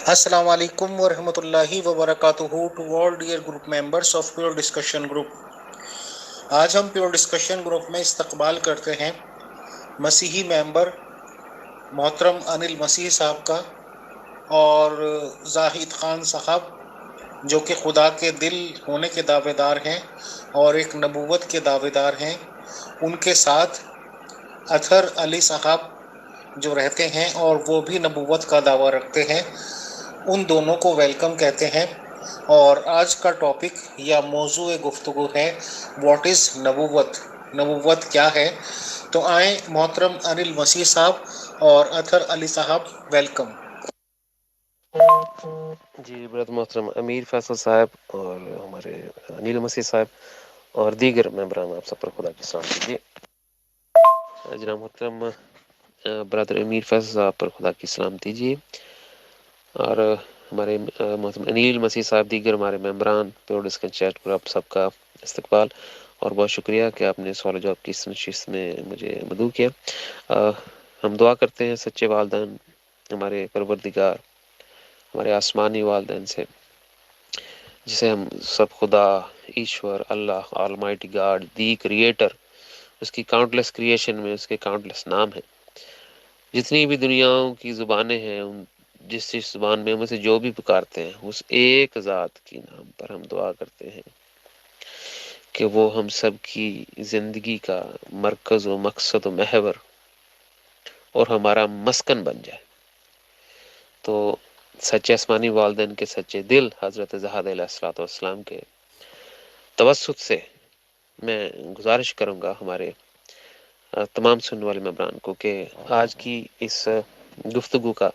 Assalamu alaikum wa rahmatullahi wa barakatuhu to all dear group members of Pure Discussion Group. آج ہم pure discussion group میں استقبال کرتے ہیں مسیحی ممبر محترم انل مسیح صاحب کا اور زاہد خان صاحب جو کہ خدا کے دل ہونے کے دعوے دار ہیں اور ایک نبوت کے دعوے دار ہیں. ان کے ساتھ اطہر علی صاحب جو رہتے ہیں اور وہ بھی نبوت کا دعویٰ رکھتے ہیں. ان دونوں کو ویلکم کہتے ہیں. اور آج کا ٹاپک یا موضوع گفتگو ہے واٹ از نبوت. نبوت کیا ہے؟ تو آئیں محترم انل مسیح صاحب اور اطہر علی صاحب ویلکم. جی برادر محترم امیر فیصل صاحب اور ہمارے انیل مسیح صاحب اور دیگر ممبران آپ سب پر خدا کی سلام کیجیے. جناب محترم برادر امیر فیصل صاحب پر خدا کی سلام دیجیے اور ہمارے محترم انیل مسیح صاحب دیگر ہمارے ممبران پیور ڈسکشن چیٹ پر آپ سب کا استقبال اور بہت شکریہ کہ آپ نے سوال و جواب کی اس نشست میں مجھے مدعو کیا. ہم دعا کرتے ہیں سچے والدین ہمارے پروردگار ہمارے آسمانی والدین سے جسے ہم سب خدا ایشور اللہ آلمائٹی گاڈ دی کریٹر اس کی کاؤنٹلیس کریشن میں اس کے کاؤنٹلیس نام ہیں. جتنی بھی دنیاؤں کی زبانیں ہیں جس زبان میں ہم اسے جو بھی پکارتے ہیں اس ایک ذات کی نام پر ہم دعا کرتے ہیں کہ وہ ہم سب کی زندگی کا مرکز و مقصد و محور اور ہمارا مسکن بن جائے. تو سچے آسمانی والدین کے سچے دل حضرت زہد علیہ الصلوۃ والسلام کے توسط سے میں گزارش کروں گا ہمارے تمام سننے والے ممبران کو کہ آج کی اس گفتگو کا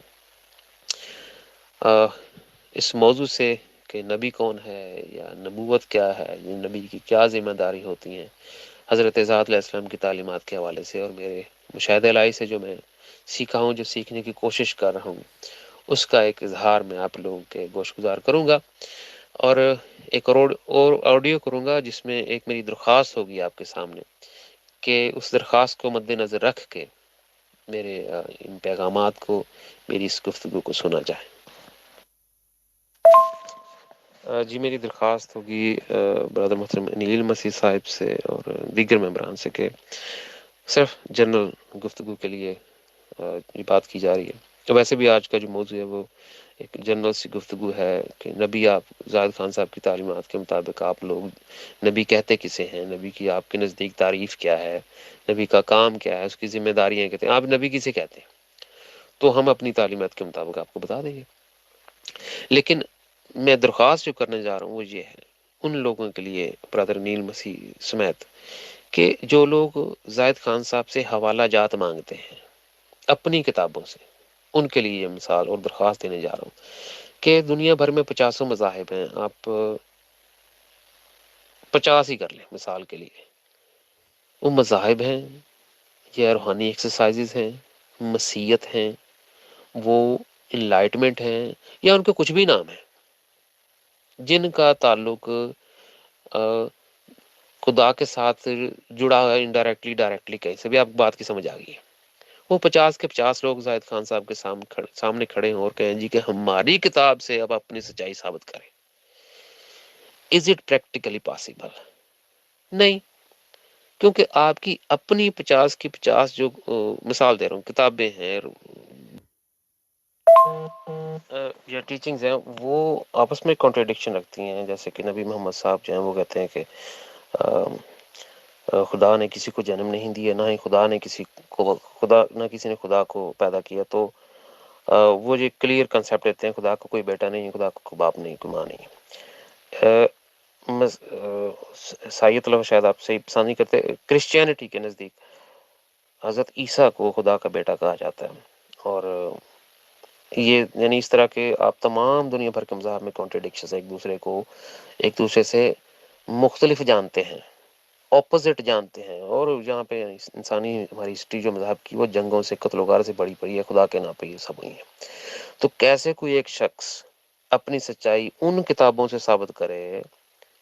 اس موضوع سے کہ نبی کون ہے یا نبوت کیا ہے، نبی کی کیا ذمہ داری ہوتی ہیں، حضرت زہد علیہ السلام کی تعلیمات کے حوالے سے اور میرے مشاہدہ الہی سے جو میں سیکھا ہوں، جو سیکھنے کی کوشش کر رہا ہوں، اس کا ایک اظہار میں آپ لوگوں کے گوش گزار کروں گا اور ایک اور آڈیو کروں گا جس میں ایک میری درخواست ہوگی آپ کے سامنے کہ اس درخواست کو مد نظر رکھ کے میرے ان پیغامات کو، میری اس گفتگو کو سنا جائے. جی میری درخواست ہوگی برادر محترم انیل مسیح صاحب سے اور دیگر ممبران سے کہ صرف جنرل گفتگو کے لیے یہ بات کی جا رہی ہے. تو ویسے بھی آج کا جو موضوع ہے وہ ایک جنرل سی گفتگو ہے کہ نبی آپ زاہد خان صاحب کی تعلیمات کے مطابق آپ لوگ نبی کہتے کسے ہیں، نبی کی آپ کے نزدیک تعریف کیا ہے، نبی کا کام کیا ہے، اس کی ذمہ داریاں کہتے ہیں، آپ نبی کسے کہتے ہیں. تو ہم اپنی تعلیمات کے مطابق آپ کو بتا دیں گے. لیکن میں درخواست جو کرنے جا رہا ہوں وہ یہ ہے ان لوگوں کے لیے برادر نیل مسیح سمیت کہ جو لوگ زاہد خان صاحب سے حوالہ جات مانگتے ہیں اپنی کتابوں سے، ان کے لیے یہ مثال اور درخواست دینے جا رہا ہوں کہ دنیا بھر میں 50 مذاہب ہیں، آپ 50 ہی کر لیں مثال کے لیے. وہ مذاہب ہیں یا روحانی ایکسرسائزز ہیں، مسیحیت ہیں، وہ انلائٹمنٹ ہیں یا ان کے کچھ بھی نام ہیں جن کا تعلق خدا کے ساتھ جڑا ہوا ہے انڈائریکٹلی ڈائریکٹلی، کہیں سے بھی آپ بات کی سمجھ آ گئی ہے. وہ 50 کے 50 لوگ زاہد خان صاحب کے سامنے کھڑے ہوں اور کہیں جی کہ ہماری کتاب سے اب اپنی سچائی ثابت کریں. Is it practically possible? نہیں، کیونکہ آپ کی اپنی 50 کی 50 جو مثال دے رہا ہوں کتابیں ہیں یا ٹیچنگز ہیں وہ آپس میں کانٹریڈکشن رکھتی ہیں. جیسے کہ نبی محمد صاحب جو ہیں وہ کہتے ہیں کہ خدا نے کسی کو جنم نہیں دیا، نہ ہی کسی نے خدا کو پیدا کیا. تو وہ جو کلیئر کنسیپٹ دیتے ہیں خدا کو کوئی بیٹا نہیں، خدا کو کوئی باپ نہیں، کوئی ماں نہیں. سائیت اللہ شاید آپ سے پسند نہیں کرتے، کرسچینٹی کے نزدیک حضرت عیسیٰ کو خدا کا بیٹا کہا جاتا ہے. اور یہ یعنی اس طرح کے آپ تمام دنیا بھر کے مذاہب میں کانٹریڈکشنز ایک دوسرے سے مختلف جانتے ہیں، اپوزٹ جانتے ہیں. اور یہاں پہ انسانی ہماری ہسٹری جو مذہب کی وہ جنگوں سے، قتل و غارت سے بڑی پڑی ہے، خدا کے نام پہ یہ سب ہوئی ہے. تو کیسے کوئی ایک شخص اپنی سچائی ان کتابوں سے ثابت کرے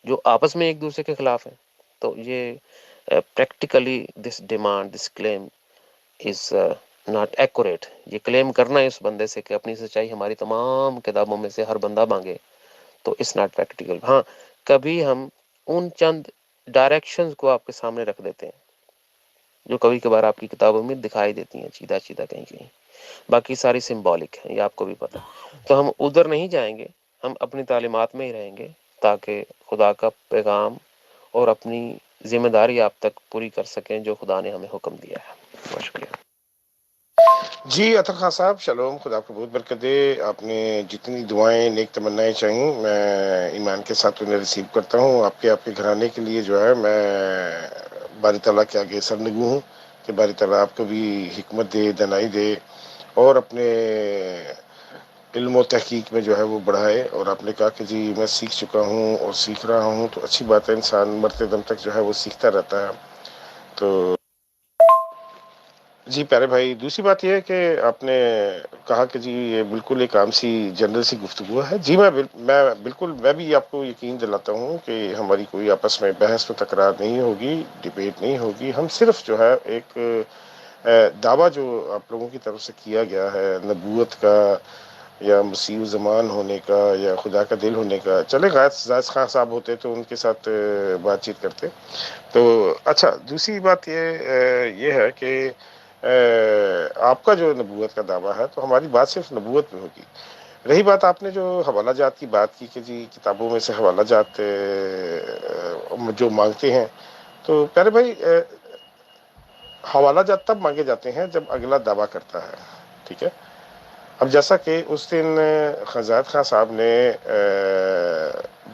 جو آپس میں ایک دوسرے کے خلاف ہیں؟ تو یہ practically this demand, this claim is not accurate. یہ کلیم کرنا ہے اس بندے سے کہ اپنی سچائی ہماری تمام کتابوں میں سے ہر بندہ مانگے تو اس ناٹ پریکٹیکل. ہاں کبھی ہم ان چند ڈائریکشنز کو آپ کے سامنے رکھ دیتے ہیں جو کبھی کبھار آپ کی کتابوں میں دکھائی دیتی ہیں چیدہ چیدہ کہیں کہیں، باقی ساری سمبولک ہیں، یہ آپ کو بھی پتہ ہے. تو ہم ادھر نہیں جائیں گے، ہم اپنی تعلیمات میں ہی رہیں گے تاکہ خدا کا پیغام اور اپنی ذمہ داری آپ تک پوری کر سکیں جو خدا نے ہمیں حکم دیا ہے. بہت شکریہ. جی عطا خان صاحب شلوم، خدا آپ کو بہت برکت دے. آپ نے جتنی دعائیں نیک تمنائیں چاہیں میں ایمان کے ساتھ انہیں ریسیو کرتا ہوں. آپ کے گھرانے کے لیے جو ہے میں باری تعالیٰ کے آگے سرنگو ہوں کہ باری تعالیٰ آپ کو بھی حکمت دے، دانائی دے اور اپنے علم و تحقیق میں جو ہے وہ بڑھائے. اور آپ نے کہا کہ جی میں سیکھ چکا ہوں اور سیکھ رہا ہوں، تو اچھی بات ہے، انسان مرتے دم تک جو ہے وہ سیکھتا رہتا ہے. تو جی پیارے بھائی، دوسری بات یہ ہے کہ آپ نے کہا کہ جی یہ بالکل ایک عام سی جنرل سی گفتگو ہے. جی میں بالکل میں بھی آپ کو یقین دلاتا ہوں کہ ہماری کوئی آپس میں بحث و تکرار نہیں ہوگی، ڈبیٹ نہیں ہوگی. ہم صرف جو ہے ایک دعویٰ جو آپ لوگوں کی طرف سے کیا گیا ہے نبوت کا یا مسیح زمان ہونے کا یا خدا کا دل ہونے کا، چلے زائد خان صاحب ہوتے تو ان کے ساتھ بات چیت کرتے. تو اچھا دوسری بات یہ ہے کہ آپ کا جو نبوت کا دعویٰ ہے تو ہماری بات صرف نبوت میں ہوگی. رہی بات آپ نے جو حوالہ جات کی بات کی کہ جی کتابوں میں سے حوالہ جات جو مانگتے ہیں، تو پیارے بھائی حوالہ جات تب مانگے جاتے ہیں جب اگلا دعویٰ کرتا ہے. ٹھیک ہے. اب جیسا کہ اس دن زائد خان صاحب نے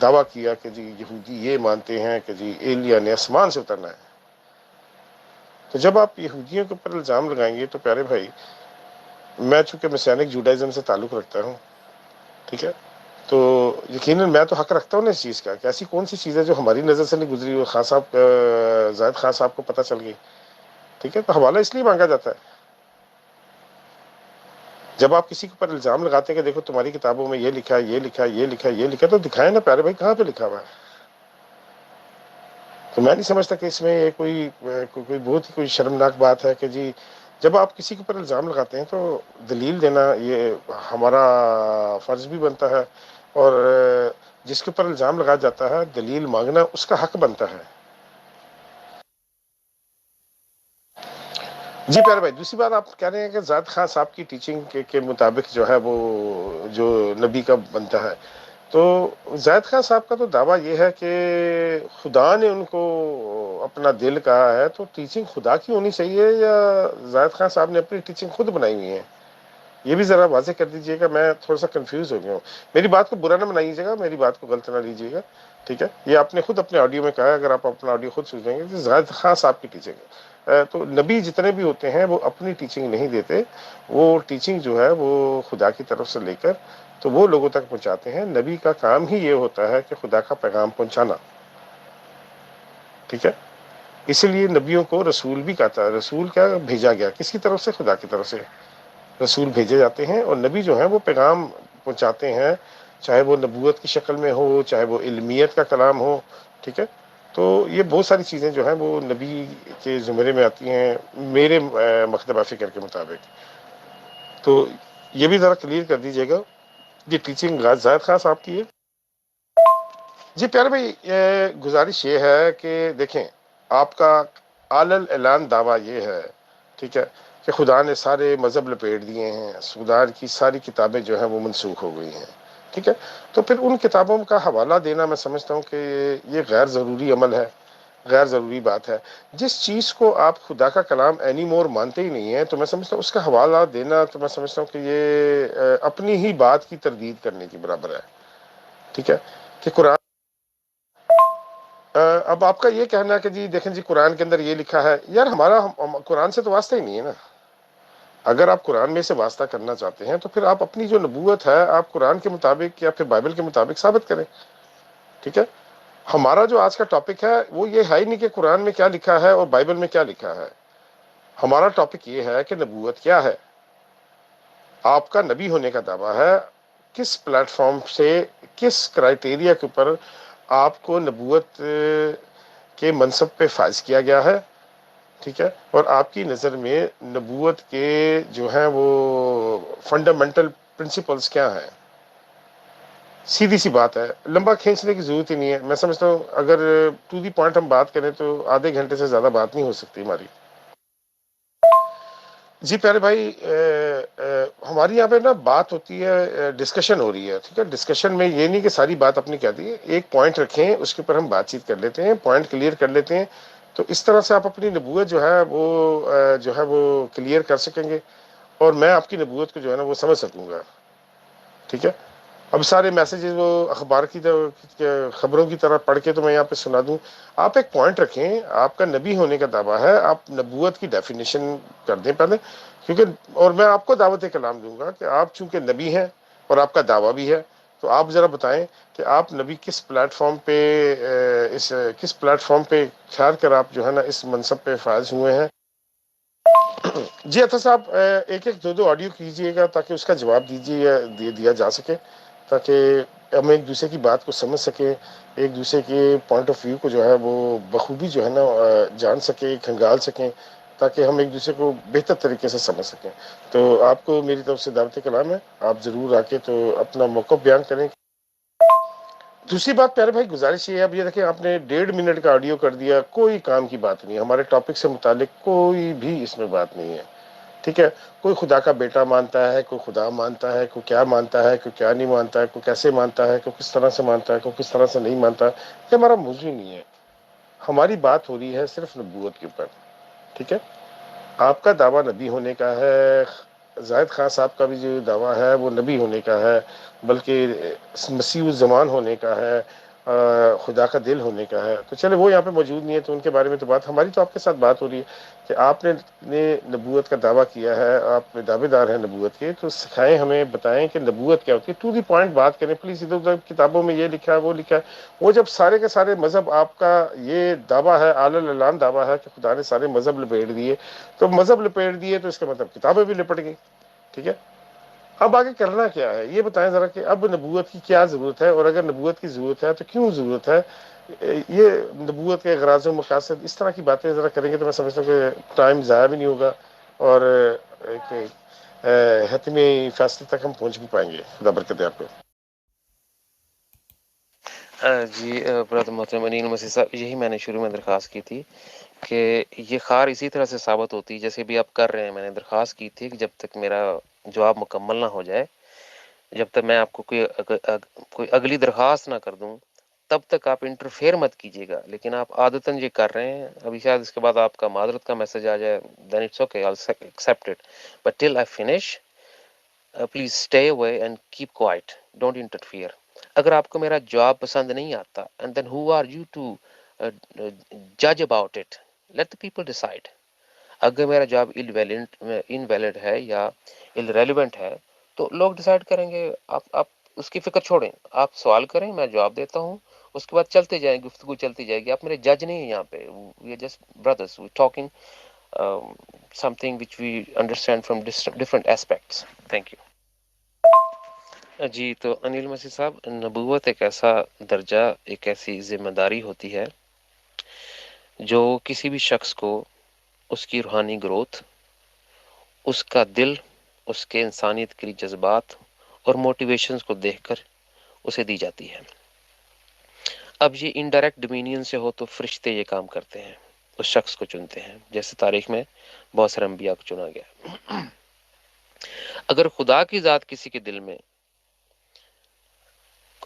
دعویٰ کیا کہ جی یہودی یہ مانتے ہیں کہ جی ایلیا نے آسمان سے اترنا ہے، تو جب آپ یہودیوں کے اوپر الزام لگائیں گے تو پیارے بھائی میں چونکہ مسیانک جوڈائزم سے تعلق رکھتا ہوں، ٹھیک ہے، تو یقیناً میں تو حق رکھتا ہوں نا اس چیز کا کہ ایسی کون سی چیز ہے جو ہماری نظر سے نہیں گزری خان صاحب زائد خان صاحب کو پتہ چل گئی. ٹھیک ہے. تو حوالہ اس لیے مانگا جاتا ہے جب آپ کسی کے اوپر الزام لگاتے ہیں کہ دیکھو تمہاری کتابوں میں یہ لکھا ہے، یہ لکھا ہے، یہ لکھا ہے، یہ لکھا ہے، تو دکھائیں نا پیارے بھائی کہاں پہ لکھا ہوا ہے. تو میں نہیں سمجھتا کہ اس میں یہ کوئی بہت ہی کوئی شرمناک بات ہے کہ جی جب آپ کسی کے اوپر الزام لگاتے ہیں تو دلیل دینا یہ ہمارا فرض بھی بنتا ہے، اور جس کے اوپر الزام لگایا جاتا ہے دلیل مانگنا اس کا حق بنتا ہے. جی پیارے بھائی دوسری بات آپ کہہ رہے ہیں کہ زائد خان صاحب کی ٹیچنگ کے مطابق جو ہے وہ جو نبی کا بنتا ہے، تو زائد خان صاحب کا تو دعویٰ یہ ہے کہ خدا نے ان کو اپنا دل کہا ہے، تو ٹیچنگ خدا کی ہونی چاہیے یا زائد خان صاحب نے اپنی ٹیچنگ خود بنائی ہوئی ہے؟ یہ بھی ذرا واضح کر دیجیے گا، میں تھوڑا سا کنفیوز ہو گیا ہوں. میری بات کو برا نہ بنائیے گا، میری بات کو غلط نہ لیجیے گا. ٹھیک ہے. یہ آپ نے خود اپنے آڈیو میں کہا ہے، اگر آپ اپنا آڈیو خود سن لیں گے تو زائد خان صاحب کی ٹیچنگ ہے. تو نبی جتنے بھی ہوتے ہیں وہ اپنی ٹیچنگ نہیں دیتے، وہ ٹیچنگ جو ہے وہ خدا کی طرف سے لے کر تو وہ لوگوں تک پہنچاتے ہیں. نبی کا کام ہی یہ ہوتا ہے کہ خدا کا پیغام پہنچانا. ٹھیک ہے. اسی لیے نبیوں کو رسول بھی کہتا ہے. رسول کیا بھیجا گیا، کس کی طرف سے؟ خدا کی طرف سے رسول بھیجے جاتے ہیں، اور نبی جو ہیں وہ پیغام پہنچاتے ہیں، چاہے وہ نبوت کی شکل میں ہو، چاہے وہ علمیت کا کلام ہو. ٹھیک ہے. تو یہ بہت ساری چیزیں جو ہیں وہ نبی کے زمرے میں آتی ہیں میرے مکتبہ فکر کے مطابق. تو یہ بھی ذرا کلیئر کر دیجیے گا. یہ ٹیچنگ زائد خان صاحب کی ہے. جی پیارے بھائی گزارش یہ ہے کہ دیکھیں آپ کا علل اعلان دعویٰ یہ ہے، ٹھیک ہے، کہ خدا نے سارے مذہب لپیٹ دیے ہیں، خدا کی ساری کتابیں جو ہیں وہ منسوخ ہو گئی ہیں. ٹھیک ہے. تو پھر ان کتابوں کا حوالہ دینا میں سمجھتا ہوں کہ یہ غیر ضروری عمل ہے، غیر ضروری بات ہے. جس چیز کو آپ خدا کا کلام اینی مور مانتے ہی نہیں ہیں تو میں سمجھتا ہوں اس کا حوالہ دینا، تو میں سمجھتا ہوں کہ یہ اپنی ہی بات کی تردید کرنے کی برابر ہے. ٹھیک ہے. کہ قرآن اب آپ کا یہ کہنا ہے کہ جی دیکھیں جی قرآن کے اندر یہ لکھا ہے، یار ہمارا قرآن سے تو واسطہ ہی نہیں ہے نا. اگر آپ قرآن میں سے واسطہ کرنا چاہتے ہیں تو پھر آپ اپنی جو نبوت ہے آپ قرآن کے مطابق یا پھر بائبل کے مطابق ثابت کریں. ٹھیک ہے. ہمارا جو آج کا ٹاپک ہے وہ یہ ہے ہی نہیں کہ قرآن میں کیا لکھا ہے اور بائبل میں کیا لکھا ہے. ہمارا ٹاپک یہ ہے کہ نبوت کیا ہے، آپ کا نبی ہونے کا دعویٰ ہے، کس پلیٹ فارم سے، کس کرائیٹیریا کے اوپر آپ کو نبوت کے منصب پہ فائز کیا گیا ہے، ٹھیک ہے، اور آپ کی نظر میں نبوت کے جو ہیں وہ فنڈامنٹل پرنسپلز کیا ہیں؟ سیدھی سی بات ہے، لمبا کھینچنے کی ضرورت ہی نہیں ہے. میں سمجھتا ہوں اگر ٹو دی پوائنٹ ہم بات کریں تو آدھے گھنٹے سے زیادہ بات نہیں ہو سکتی ہماری. جی پیارے بھائی، ہماری یہاں پہ نا بات ہوتی ہے، ڈسکشن ہو رہی ہے. ٹھیک ہے، ڈسکشن میں یہ نہیں کہ ساری بات اپنی کہہ دی، ایک پوائنٹ رکھیں، اس کے اوپر ہم بات چیت کر لیتے ہیں، پوائنٹ کلیئر کر لیتے ہیں. تو اس طرح سے آپ اپنی نبوت جو ہے وہ کلیئر کر سکیں گے، اور میں آپ کی نبوت کو جو ہے نا وہ سمجھ سکوں گا. ٹھیک ہے، اب سارے میسیجز وہ اخبار کی خبروں کی طرح پڑھ کے تو میں یہاں پہ سنا دوں. آپ ایک پوائنٹ رکھیں، آپ کا نبی ہونے کا دعویٰ ہے، آپ نبوت کی ڈیفینیشن کر دیں پہلے، کیونکہ اور میں آپ کو دعوت کلام دوں گا کہ آپ چونکہ نبی ہیں اور آپ کا دعویٰ بھی ہے، تو آپ ذرا بتائیں کہ آپ نبی کس پلیٹ فارم پہ کس پلیٹ فارم پہ ٹھہر کر آپ جو ہے نا اس منصب پہ فائز ہوئے ہیں. جی عطا صاحب، ایک ایک دو دو آڈیو کیجئے گا تاکہ اس کا جواب دیا جا سکے، تاکہ ہم ایک دوسرے کی بات کو سمجھ سکیں، ایک دوسرے کے پوائنٹ آف ویو کو جو ہے وہ بخوبی جو ہے نا جان سکیں، کھنگال سکیں، تاکہ ہم ایک دوسرے کو بہتر طریقے سے سمجھ سکیں. تو آپ کو میری طرف سے دعوت کلام ہے، آپ ضرور آ کے تو اپنا موقف بیان کریں. دوسری بات پیارے بھائی، گزارش یہ ہے، اب یہ دیکھیں آپ نے 1.5 منٹ کا آڈیو کر دیا، کوئی کام کی بات نہیں، ہمارے ٹاپک سے متعلق کوئی بھی اس میں بات نہیں ہے. ٹھیک ہے، کوئی خدا کا بیٹا مانتا ہے، کوئی خدا مانتا ہے، کوئی کیا مانتا ہے، کوئی کیا نہیں مانتا ہے، کوئی کیسے مانتا ہے، کوئی کس طرح سے مانتا ہے، کوئی کس طرح سے نہیں مانتا. یہ ہمارا موضوع نہیں ہے، ہماری بات ہو رہی ہے صرف نبوت کے اوپر. ٹھیک ہے، آپ کا دعویٰ نبی ہونے کا ہے، زاہد خان صاحب کا بھی جو دعویٰ ہے وہ نبی ہونے کا ہے، بلکہ مسیح الزمان ہونے کا ہے، خدا کا دل ہونے کا ہے. تو چلے وہ یہاں پہ موجود نہیں ہے تو ان کے بارے میں تو بات ہماری، تو آپ کے ساتھ بات ہو رہی ہے کہ آپ نے نبوت کا دعویٰ کیا ہے، آپ دعوے دار ہیں نبوت کے، تو سکھائیں ہمیں، بتائیں کہ نبوت کیا ہوتی ہے. ٹو دی پوائنٹ بات کریں پلیز. ادھر ادھر کتابوں میں یہ لکھا ہے وہ لکھا ہے، وہ جب سارے کے سارے مذہب، آپ کا یہ دعویٰ ہے، اعلی اعلان دعویٰ ہے کہ خدا نے سارے مذہب لپیٹ دیے، تو مذہب لپیٹ دیے تو اس کا مطلب کتابیں بھی لپٹ گئی. ٹھیک ہے، اب آگے کرنا کیا ہے یہ بتائیں ذرا، کہ اب نبوت کی کیا ضرورت ہے، اور اگر نبوت کی ضرورت ہے تو کیوں ضرورت ہے. یہ نبوت کے اغراض و مقاصد، اس طرح کی باتیں ذرا کریں گے تو میں سمجھتا ہوں کہ ٹائم ضائع بھی نہیں ہوگا، اور ایک حتمی فیصلے تک ہم پہنچ بھی پائیں گے. خدا برکت ہے آپ کو. جی برادر محترم انیل مسیح صاحب، یہی میں نے شروع میں درخواست کی تھی کہ یہ خار اسی طرح سے ثابت ہوتی جیسے بھی آپ کر رہے ہیں. میں نے درخواست کی تھی کہ جب تک میرا جواب مکمل نہ ہو جائے، جب تک میں آپ کو کوئی اگلی درخواست نہ کر دوں، تب تک آپ انٹرفیئر مت کیجیے گا. لیکن آپ عادتاً یہ کر رہے ہیں. ابھی شاید اس کے بعد آپ کا معذرت کا میسج آ جائے، then it's okay, I will accept it, but till I finish please stay away and keep quiet, don't interfere. اگر آپ کو میرا جواب پسند نہیں آتا، and then who are you to جج about it, let the people decide. اگر میرا جواب انویلڈ ہے یا ریلیونٹ ہے تو لوگ ڈیسائیڈ کریں گے. آپ اس کی فکر چھوڑیں، آپ سوال کریں، میں جواب دیتا ہوں، اس کے بعد چلتے جائیں، گفتگو چلتی جائے گی. آپ میرے جج نہیں ہیں یہاں پہ، we are just brothers, we talking something which we understand from different aspects. Thank you. جی تو انیل مسیح صاحب، نبوت ایک ایسا درجہ، ایک ایسی ذمہ داری ہوتی ہے جو کسی بھی شخص کو اس کی روحانی گروتھ، اس کا دل، اس کے انسانیت کے لیے جذبات اور موٹیویشنز کو دیکھ کر اسے دی جاتی ہے. اب یہ انڈائریکٹ ڈومینین سے ہو تو فرشتے یہ کام کرتے ہیں، اس شخص کو چنتے ہیں، جیسے تاریخ میں بہت سارے انبیاء کو چنا گیا. اگر خدا کی ذات کسی کے دل میں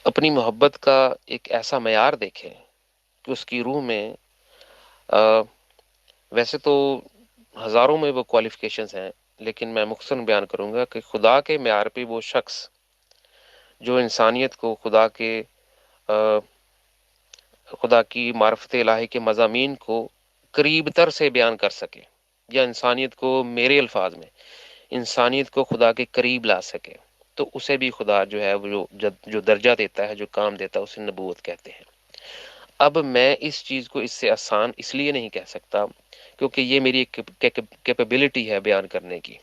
اپنی محبت کا ایک ایسا معیار دیکھے کہ اس کی روح میں ویسے تو ہزاروں میں وہ کوالیفیکیشنز ہیں، لیکن میں مختصراً بیان کروں گا کہ خدا کے معیار پہ وہ شخص جو انسانیت کو خدا کی معرفت الہی کے مضامین کو قریب تر سے بیان کر سکے، یا انسانیت کو، میرے الفاظ میں، انسانیت کو خدا کے قریب لا سکے، تو اسے بھی خدا جو ہے وہ جو درجہ دیتا ہے، جو کام دیتا ہے، اسے نبوت کہتے ہیں. اب میں اس چیز کو اس سے آسان اس لیے نہیں کہہ سکتا کیونکہ یہ میری ایک کیپیبلٹی ہے بیان کرنے کی.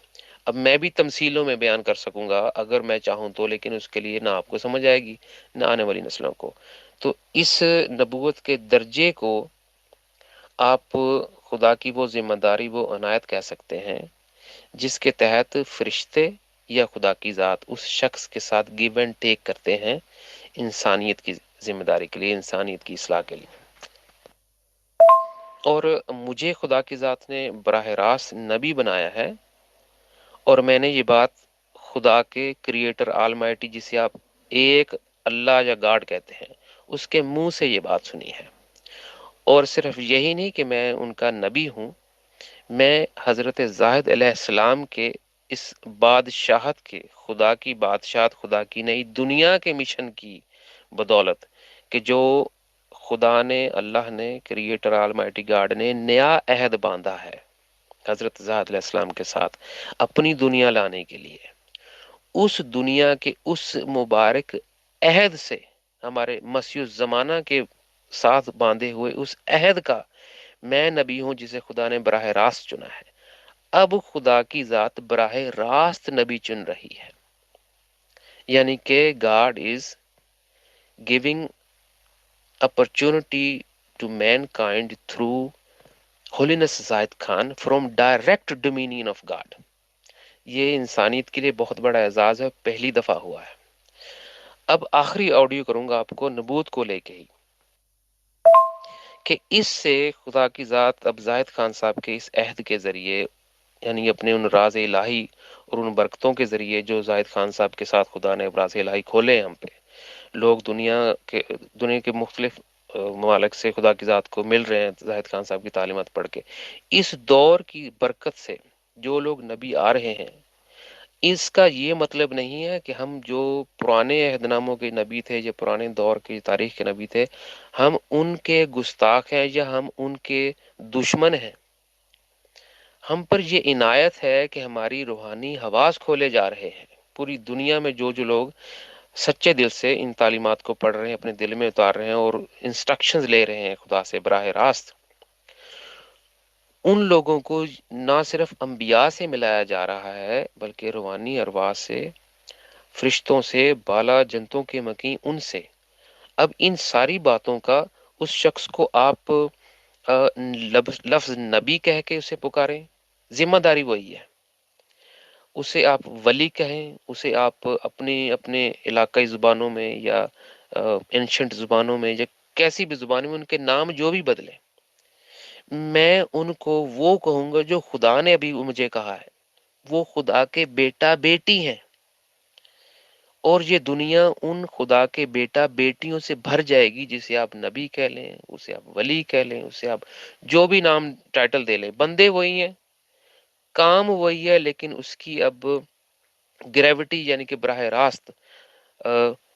اب میں بھی تمثیلوں میں بیان کر سکوں گا اگر میں چاہوں تو، لیکن اس کے لیے نہ آپ کو سمجھ آئے گی نہ آنے والی نسلوں کو. تو اس نبوت کے درجے کو آپ خدا کی وہ ذمہ داری، وہ عنایت کہہ سکتے ہیں جس کے تحت فرشتے یا خدا کی ذات اس شخص کے ساتھ گیو اینڈ ٹیک کرتے ہیں انسانیت کی ذمہ داری کے لیے، انسانیت کی اصلاح کے لیے۔ اور مجھے خدا کی ذات نے براہ راست نبی بنایا ہے، اور میں نے یہ بات خدا کے کریٹر آلمائٹی، جسے آپ ایک اللہ یا گاڈ کہتے ہیں، اس کے منہ سے یہ بات سنی ہے۔ اور صرف یہی نہیں کہ میں ان کا نبی ہوں، میں حضرت زاہد علیہ السلام کے اس بادشاہت کے، خدا کی بادشاہت، خدا کی نئی دنیا کے مشن کی بدولت، کہ جو خدا نے، اللہ نے، کریٹر آلمائٹی گاڈ نے نیا عہد باندھا ہے حضرت زاہد علیہ السلام کے ساتھ اپنی دنیا لانے کے لیے، اس دنیا کے اس مبارک عہد سے، ہمارے مسیح الزمانہ کے ساتھ باندھے ہوئے اس عہد کا میں نبی ہوں جسے خدا نے براہ راست چنا ہے۔ اب خدا کی ذات براہ راست نبی چن رہی ہے، یعنی کہ God is giving opportunity to mankind through holiness Zahid Khan from direct dominion of God. یہ انسانیت کے لیے بہت بڑا اعزاز ہے، پہلی دفعہ ہوا ہے۔ اب آخری آڈیو کروں گا آپ کو نبوت کو لے کے ہی، کہ اس سے خدا کی ذات اب زاہد خان صاحب کے اس عہد کے ذریعے، یعنی اپنے ان راز الہی اور ان برکتوں کے ذریعے جو زاہد خان صاحب کے ساتھ خدا نے راز الہی کھولے ہیں ہم پہ، لوگ دنیا کے مختلف ممالک سے خدا کی ذات کو مل رہے ہیں زاہد خان صاحب کی تعلیمات پڑھ کے۔ اس دور کی برکت سے جو لوگ نبی آ رہے ہیں، اس کا یہ مطلب نہیں ہے کہ ہم جو پرانے عہد ناموں کے نبی تھے، یا پرانے دور کی تاریخ کے نبی تھے، ہم ان کے گستاخ ہیں یا ہم ان کے دشمن ہیں۔ ہم پر یہ عنایت ہے کہ ہماری روحانی حواس کھولے جا رہے ہیں۔ پوری دنیا میں جو لوگ سچے دل سے ان تعلیمات کو پڑھ رہے ہیں، اپنے دل میں اتار رہے ہیں اور انسٹرکشنز لے رہے ہیں خدا سے براہ راست، ان لوگوں کو نہ صرف انبیاء سے ملایا جا رہا ہے بلکہ روحانی ارواح سے، فرشتوں سے، بالا جنتوں کے مکیں ان سے۔ اب ان ساری باتوں کا اس شخص کو آپ لفظ نبی کہہ کے اسے پکاریں، ذمہ داری وہی ہے۔ اسے آپ ولی کہیں، اسے آپ اپنے علاقائی زبانوں میں یا اینشنٹ زبانوں میں یا کیسی بھی زبانوں میں ان کے نام جو بھی بدلیں، میں ان کو وہ کہوں گا جو خدا نے ابھی مجھے کہا ہے۔ وہ خدا کے بیٹا بیٹی ہیں، اور یہ دنیا ان خدا کے بیٹا بیٹیوں سے بھر جائے گی، جسے آپ نبی کہہ لیں، اسے آپ ولی کہہ لیں، اسے آپ جو بھی نام ٹائٹل دے لیں۔ بندے وہی ہیں، کام وہی ہے، لیکن اس کی اب گریوٹی، یعنی کہ براہ راست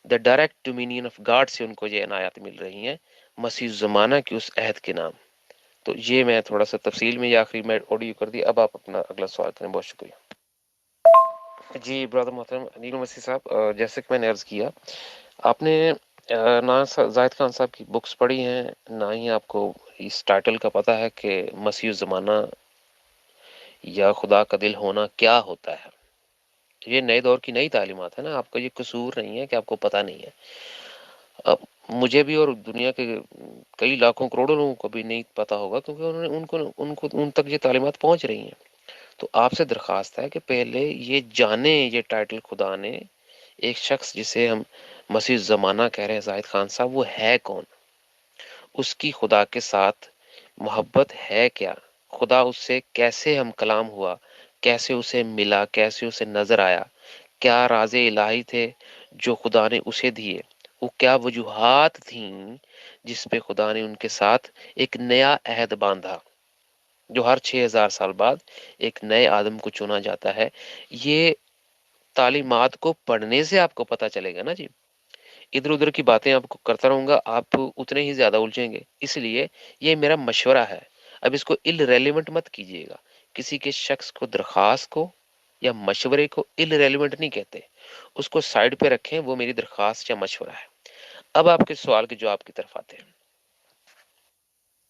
the direct dominion of God سے ان کو یہ عنایات مل رہی ہیں، مسیح زمانہ کے اس عہد کے نام۔ تو یہ میں تھوڑا سا تفصیل میں یہ آخری میں آڈیو کر دی۔ اب آپ اپنا اگلا سوال کریں۔ بہت شکریہ۔ جی برادر محترم انیل مسیح صاحب، جیسے کہ میں نے عرض کیا، آپ نے نہ زاہد خان صاحب کی بکس پڑھی ہیں، نہ ہی آپ کو اس ٹائٹل کا پتہ ہے کہ مسیح زمانہ یا خدا کا دل ہونا کیا ہوتا ہے۔ یہ نئے دور کی نئی تعلیمات ہے نا، آپ کا یہ قصور نہیں ہے کہ آپ کو پتہ نہیں ہے۔ اب مجھے بھی اور دنیا کے کئی لاکھوں کروڑوں لوگوں کو بھی نہیں پتہ ہوگا، کیونکہ ان تک یہ تعلیمات پہنچ رہی ہیں۔ تو آپ سے درخواست ہے کہ پہلے یہ جانیں، یہ ٹائٹل خدا نے ایک شخص جسے ہم مسیح زمانہ کہہ رہے ہیں، زاہد خان صاحب، وہ ہے کون؟ اس کی خدا کے ساتھ محبت ہے کیا؟ خدا اس سے کیسے ہم کلام ہوا؟ کیسے اسے ملا؟ کیسے اسے نظر آیا؟ کیا راز الہی تھے جو خدا نے اسے دیے؟ وہ کیا وجوہات تھیں جس پہ خدا نے ان کے ساتھ ایک نیا عہد باندھا، جو ہر 6000 سال بعد ایک نئے آدم کو چنا جاتا ہے؟ یہ تعلیمات کو پڑھنے سے آپ کو پتہ چلے گا نا جی۔ ادھر ادھر کی باتیں آپ کو کرتا رہوں گا، آپ اتنے ہی زیادہ الجھیں گے۔ اس لیے یہ میرا مشورہ ہے، اب اس کو ریلیونٹ مت کیجیے گا۔ کسی کے شخص کو، درخواست کو یا مشورے کو ریلیونٹ نہیں کہتے، اس کو سائڈ پہ رکھیں، وہ میری درخواست یا مشورہ ہے۔ اب آپ کے سوال کے جواب کی طرف آتے ہیں۔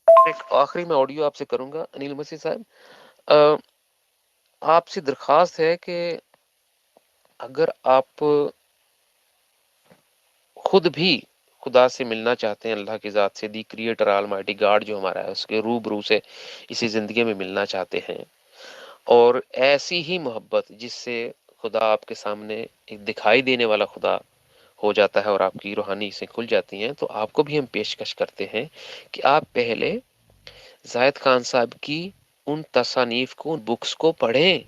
ایک آخری میں آڈیو آپ سے کروں گا انیل مسیح صاحب، آپ سے درخواست ہے کہ اگر آپ خود بھی خدا سے ملنا چاہتے ہیں، اللہ کی ذات سے، دی کریٹر آلمائٹی گاڈ جو ہمارا ہے، اس کے روبرو سے اسی زندگی میں ملنا چاہتے ہیں، اور ایسی ہی محبت جس سے خدا آپ کے سامنے ایک دکھائی دینے والا خدا ہو جاتا ہے اور آپ کی روحانی سے کھل جاتی ہیں، تو آپ کو بھی ہم پیشکش کرتے ہیں کہ آپ پہلے زاہد خان صاحب کی ان تصانیف کو، ان بکس کو پڑھیں،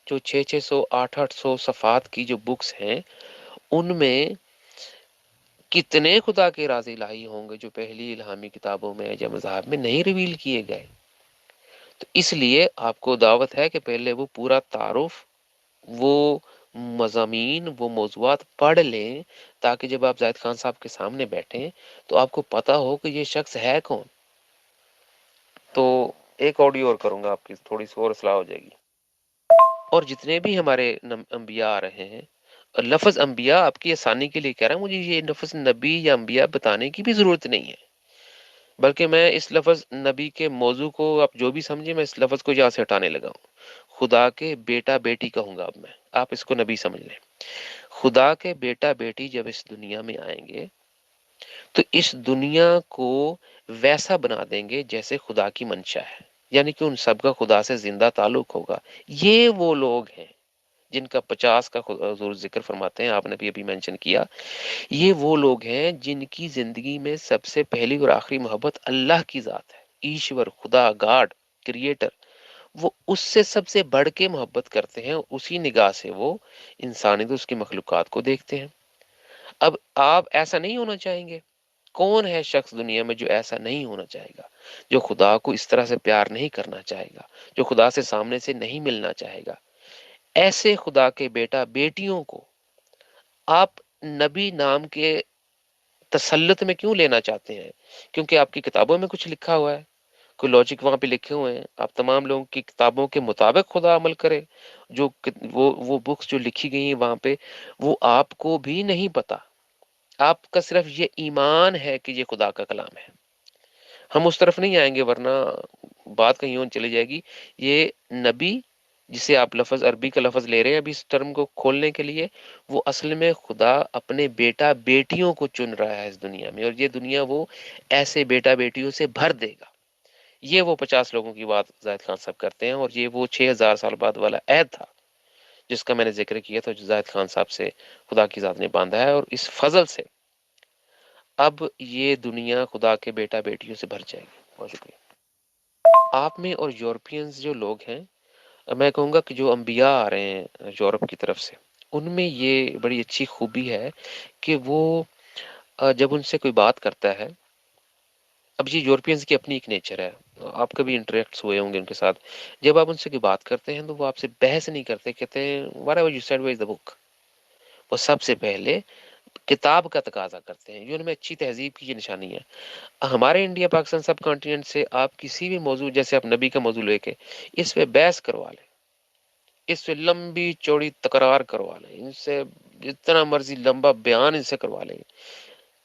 جو 600 800 صفحات کی جو بکس ہیں، ان میں کتنے خدا کے راز الہی ہوں گے جو پہلی الہامی کتابوں میں یا مذاہب میں نہیں ریویل کیے گئے۔ تو اس لیے آپ کو دعوت ہے کہ پہلے وہ پورا تعارف، وہ مضامین، وہ موضوعات پڑھ لیں، تاکہ جب آپ زاہد خان صاحب کے سامنے بیٹھیں تو آپ کو پتا ہو کہ یہ شخص ہے کون۔ تو ایک آڈیو اور کروں گا، آپ کی تھوڑی سی اور اصلاح ہو جائے گی۔ اور جتنے بھی ہمارے انبیاء آ رہے ہیں، لفظ انبیاء آپ کی آسانی کے لیے کہہ رہا ہوں، مجھے یہ لفظ نبی یا انبیاء بتانے کی بھی ضرورت نہیں ہے، بلکہ میں اس لفظ نبی کے موضوع کو آپ جو بھی سمجھے، میں اس لفظ کو یہاں سے ہٹانے لگا ہوں۔ خدا کے بیٹا بیٹی کہوں گا اب میں، آپ اس کو نبی سمجھ لیں۔ خدا کے بیٹا بیٹی جب اس دنیا میں آئیں گے تو اس دنیا کو ویسا بنا دیں گے جیسے خدا کی منشا ہے، یعنی کہ ان سب کا خدا سے زندہ تعلق ہوگا۔ یہ وہ لوگ ہیں جن کا 50 کا حضور ذکر فرماتے ہیں، آپ نے بھی ابھی مینشن کیا۔ یہ وہ لوگ ہیں جن کی زندگی میں سب سے پہلی اور آخری محبت اللہ کی ذات ہے، ایشور، خدا، گاڈ، کریٹر۔ وہ اس سے سب سے بڑھ کے محبت کرتے ہیں، اسی نگاہ سے وہ انسانیت، اس کی مخلوقات کو دیکھتے ہیں۔ اب آپ ایسا نہیں ہونا چاہیں گے؟ کون ہے شخص دنیا میں جو ایسا نہیں ہونا چاہے گا، جو خدا کو اس طرح سے پیار نہیں کرنا چاہے گا، جو خدا سے سامنے سے نہیں ملنا چاہے گا؟ ایسے خدا کے بیٹا بیٹیوں کو آپ نبی نام کے تسلط میں کیوں لینا چاہتے ہیں؟ کیونکہ آپ کی کتابوں میں کچھ لکھا ہوا ہے، کوئی لاجک وہاں پہ لکھے ہوئے ہیں، آپ تمام لوگوں کی کتابوں کے مطابق خدا عمل کرے۔ جو وہ بکس جو لکھی گئی ہیں وہاں پہ، وہ آپ کو بھی نہیں پتا، آپ کا صرف یہ ایمان ہے کہ یہ خدا کا کلام ہے۔ ہم اس طرف نہیں آئیں گے، ورنہ بات کہیں اور چلی جائے گی۔ یہ نبی جسے آپ لفظ عربی کا لفظ لے رہے ہیں ابھی اس ٹرم کو کھولنے کے لیے، وہ اصل میں خدا اپنے بیٹا بیٹیوں کو چن رہا ہے اس دنیا میں، اور یہ دنیا وہ ایسے بیٹا بیٹیوں سے بھر دے گا۔ یہ وہ 50 لوگوں کی بات زاہد خان صاحب کرتے ہیں، اور یہ وہ 6000 سال بعد والا عہد تھا جس کا میں نے ذکر کیا تھا، جو زاہد خان صاحب سے خدا کی ذات نے باندھا ہے، اور اس فضل سے اب یہ دنیا خدا کے بیٹا بیٹیوں سے بھر جائے گی۔ بہت شکریہ۔ آپ میں اور یورپینز جو لوگ ہیں، میں کہوں گا کہ جو انبیاء آ رہے ہیں یورپ کی طرف سے، ان میں یہ بڑی اچھی خوبی ہے کہ وہ جب ان سے کوئی بات کرتا ہے، اب یہ یورپینز کی اپنی ایک نیچر ہے، آپ کبھی انٹریکٹس ہوئے ہوں گے ان کے ساتھ، جب آپ ان سے کوئی بات کرتے ہیں تو وہ آپ سے بحث نہیں کرتے، کہتے ہیں what ever you said where is the book۔ وہ سب سے پہلے کتاب کا تقاضا کرتے ہیں، یہ ان میں اچھی تہذیب کی یہ نشانی ہے۔ ہمارے انڈیا پاکستان سب کانٹیننٹ سے آپ کسی بھی موضوع، جیسے آپ نبی کا موضوع لے کے اس پہ بحث کروا لیں، اس پہ لمبی چوڑی تکرار کروا لیں، ان سے جتنا مرضی لمبا بیان ان سے کروا لیں،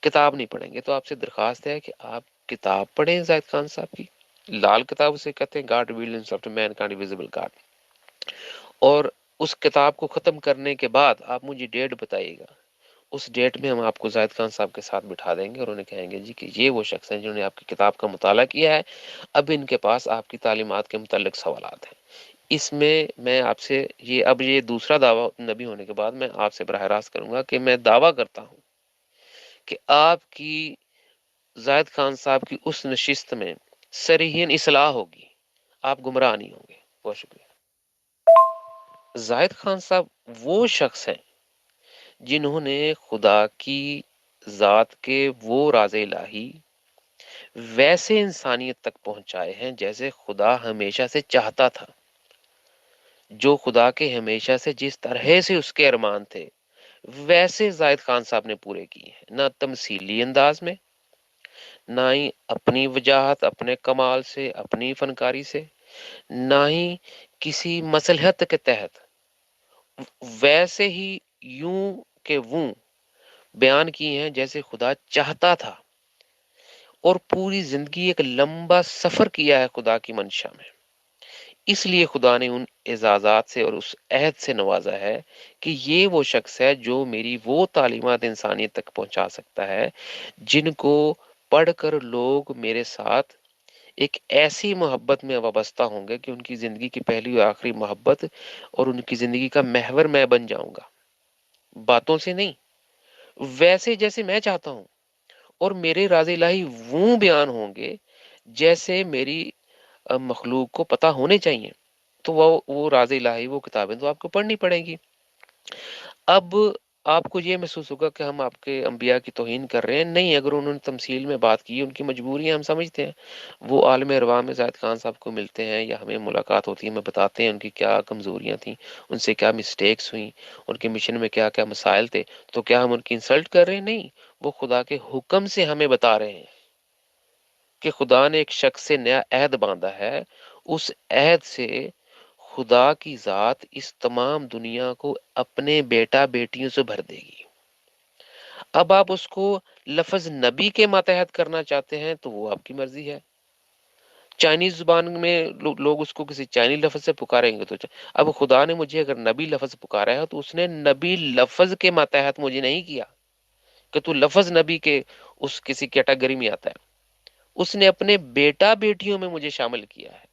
کتاب نہیں پڑھیں گے۔ تو آپ سے درخواست ہے کہ آپ کتاب پڑھیں زاہد خان صاحب کی، لال کتاب اسے کہتے ہیں، God revealed himself to man can't visible God. اور اس کتاب کو ختم کرنے کے بعد آپ مجھے ڈیٹ بتائیے گا، اس ڈیٹ میں ہم آپ کو زاہد خان صاحب کے ساتھ بٹھا دیں گے اور انہیں کہیں گے جی کہ یہ وہ شخص ہیں جنہوں نے آپ کی کتاب کا مطالعہ کیا ہے، اب ان کے پاس آپ کی تعلیمات کے متعلق سوالات ہیں۔ اس میں آپ سے یہ دوسرا دعویٰ نبی ہونے کے بعد میں آپ سے براہ راست کروں گا کہ میں دعویٰ کرتا ہوں کہ آپ کی زاہد خان صاحب کی اس نشست میں صریحاً اصلاح ہوگی، آپ گمراہ نہیں ہوں گے۔ بہت شکریہ۔ زاہد خان صاحب وہ شخص ہیں جنہوں نے خدا کی ذات کے وہ راز الہی ویسے انسانیت تک پہنچائے ہیں جیسے خدا ہمیشہ سے چاہتا تھا، جو خدا کے ہمیشہ سے جس طرح سے اس کے ارمان تھے ویسے زاہد خان صاحب نے پورے کیے ہیں، نہ تمثیلی انداز میں، نہ ہی اپنی وجاہت، اپنے کمال سے، اپنی فنکاری سے، نہ ہی کسی مصلحت کے تحت، ویسے ہی یوں کہ ووں بیان کی ہیں جیسے خدا چاہتا تھا، اور پوری زندگی ایک لمبا سفر کیا ہے خدا کی منشا میں۔ اس لیے خدا نے ان اعزازات سے اور اس عہد سے نوازا ہے کہ یہ وہ شخص ہے جو میری وہ تعلیمات انسانیت تک پہنچا سکتا ہے جن کو پڑھ کر لوگ میرے ساتھ ایک ایسی محبت میں وابستہ ہوں گے کہ ان کی زندگی کی پہلی اور آخری محبت اور ان کی زندگی کا محور میں بن جاؤں گا، باتوں سے نہیں، ویسے جیسے میں چاہتا ہوں، اور میرے راز الہی وہ بیان ہوں گے جیسے میری مخلوق کو پتہ ہونے چاہیے۔ تو وہ راز الہی، وہ کتابیں تو آپ کو پڑھنی پڑیں گی۔ اب آپ کو یہ محسوس ہوگا کہ ہم آپ کے انبیاء کی توہین کر رہے ہیں، نہیں، اگر انہوں نے تمثیل میں بات کی، ان کی مجبوریاں ہم سمجھتے ہیں۔ وہ عالم ارواح میں زاہد خان صاحب کو ملتے ہیں یا ہمیں ملاقات ہوتی ہے، ہمیں بتاتے ہیں ان کی کیا کمزوریاں تھیں، ان سے کیا مسٹیکس ہوئیں، ان کے مشن میں کیا کیا مسائل تھے۔ تو کیا ہم ان کی انسلٹ کر رہے ہیں؟ نہیں، وہ خدا کے حکم سے ہمیں بتا رہے ہیں کہ خدا نے ایک شخص سے نیا عہد باندھا ہے، اس عہد سے خدا کی ذات اس تمام دنیا کو اپنے بیٹا بیٹیوں سے بھر دے گی۔ اب آپ اس کو لفظ نبی کے ماتحت کرنا چاہتے ہیں تو وہ آپ کی مرضی ہے۔ چائنیز زبان میں لوگ اس کو کسی چائنی لفظ سے پکاریں گے تو اب خدا نے مجھے اگر نبی لفظ پکارا ہے تو اس نے نبی لفظ کے ماتحت مجھے نہیں کیا کہ تو لفظ نبی کے اس کسی کیٹیگری میں آتا ہے، اس نے اپنے بیٹا بیٹیوں میں مجھے شامل کیا ہے،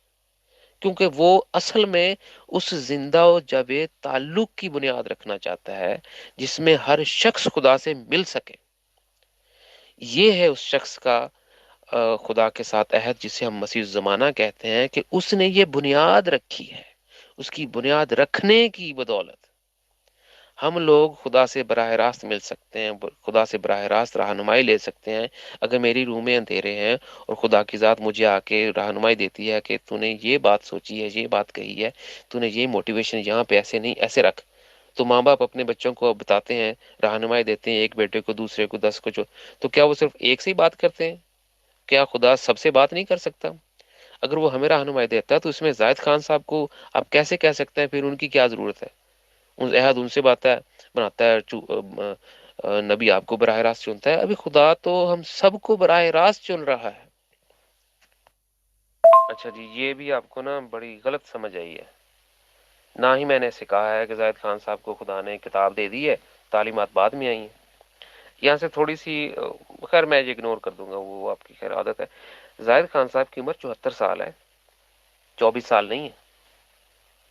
کیونکہ وہ اصل میں اس زندہ و جاوید تعلق کی بنیاد رکھنا چاہتا ہے جس میں ہر شخص خدا سے مل سکے۔ یہ ہے اس شخص کا خدا کے ساتھ عہد جسے ہم مسیح الزمانہ کہتے ہیں، کہ اس نے یہ بنیاد رکھی ہے۔ اس کی بنیاد رکھنے کی بدولت ہم لوگ خدا سے براہ راست مل سکتے ہیں، خدا سے براہ راست رہنمائی لے سکتے ہیں۔ اگر میری روح میں اندھیرے ہیں اور خدا کی ذات مجھے آ کے رہنمائی دیتی ہے کہ تو نے یہ بات سوچی ہے، یہ بات کہی ہے، تو نے یہ موٹیویشن یہاں پہ ایسے نہیں، ایسے رکھ، تو ماں باپ اپنے بچوں کو بتاتے ہیں، رہنمائی دیتے ہیں، ایک بیٹے کو، دوسرے کو، 10 کو، جو تو کیا وہ صرف ایک سے ہی بات کرتے ہیں؟ کیا خدا سب سے بات نہیں کر سکتا؟ اگر وہ ہمیں رہنمائی دیتا ہے تو اس میں زاہد خان صاحب کو آپ کیسے کہہ سکتے ہیں پھر ان کی کیا ضرورت ہے؟ ان عہد ان سے بناتا ہے، نبی آپ کو براہ راست چنتا ہے۔ ابھی خدا تو ہم سب کو براہ راست چن رہا ہے۔ اچھا جی، یہ بھی آپ کو نا بڑی غلط سمجھ آئی ہے۔ نہ ہی میں نے ایسے کہا ہے کہ زاہد خان صاحب کو خدا نے کتاب دے دی ہے، تعلیمات بعد میں آئی ہیں۔ یہاں سے تھوڑی سی خیر میں یہ اگنور کر دوں گا، وہ آپ کی خیر عادت ہے۔ زاہد خان صاحب کی عمر 74 سال ہے، 24 سال نہیں ہے۔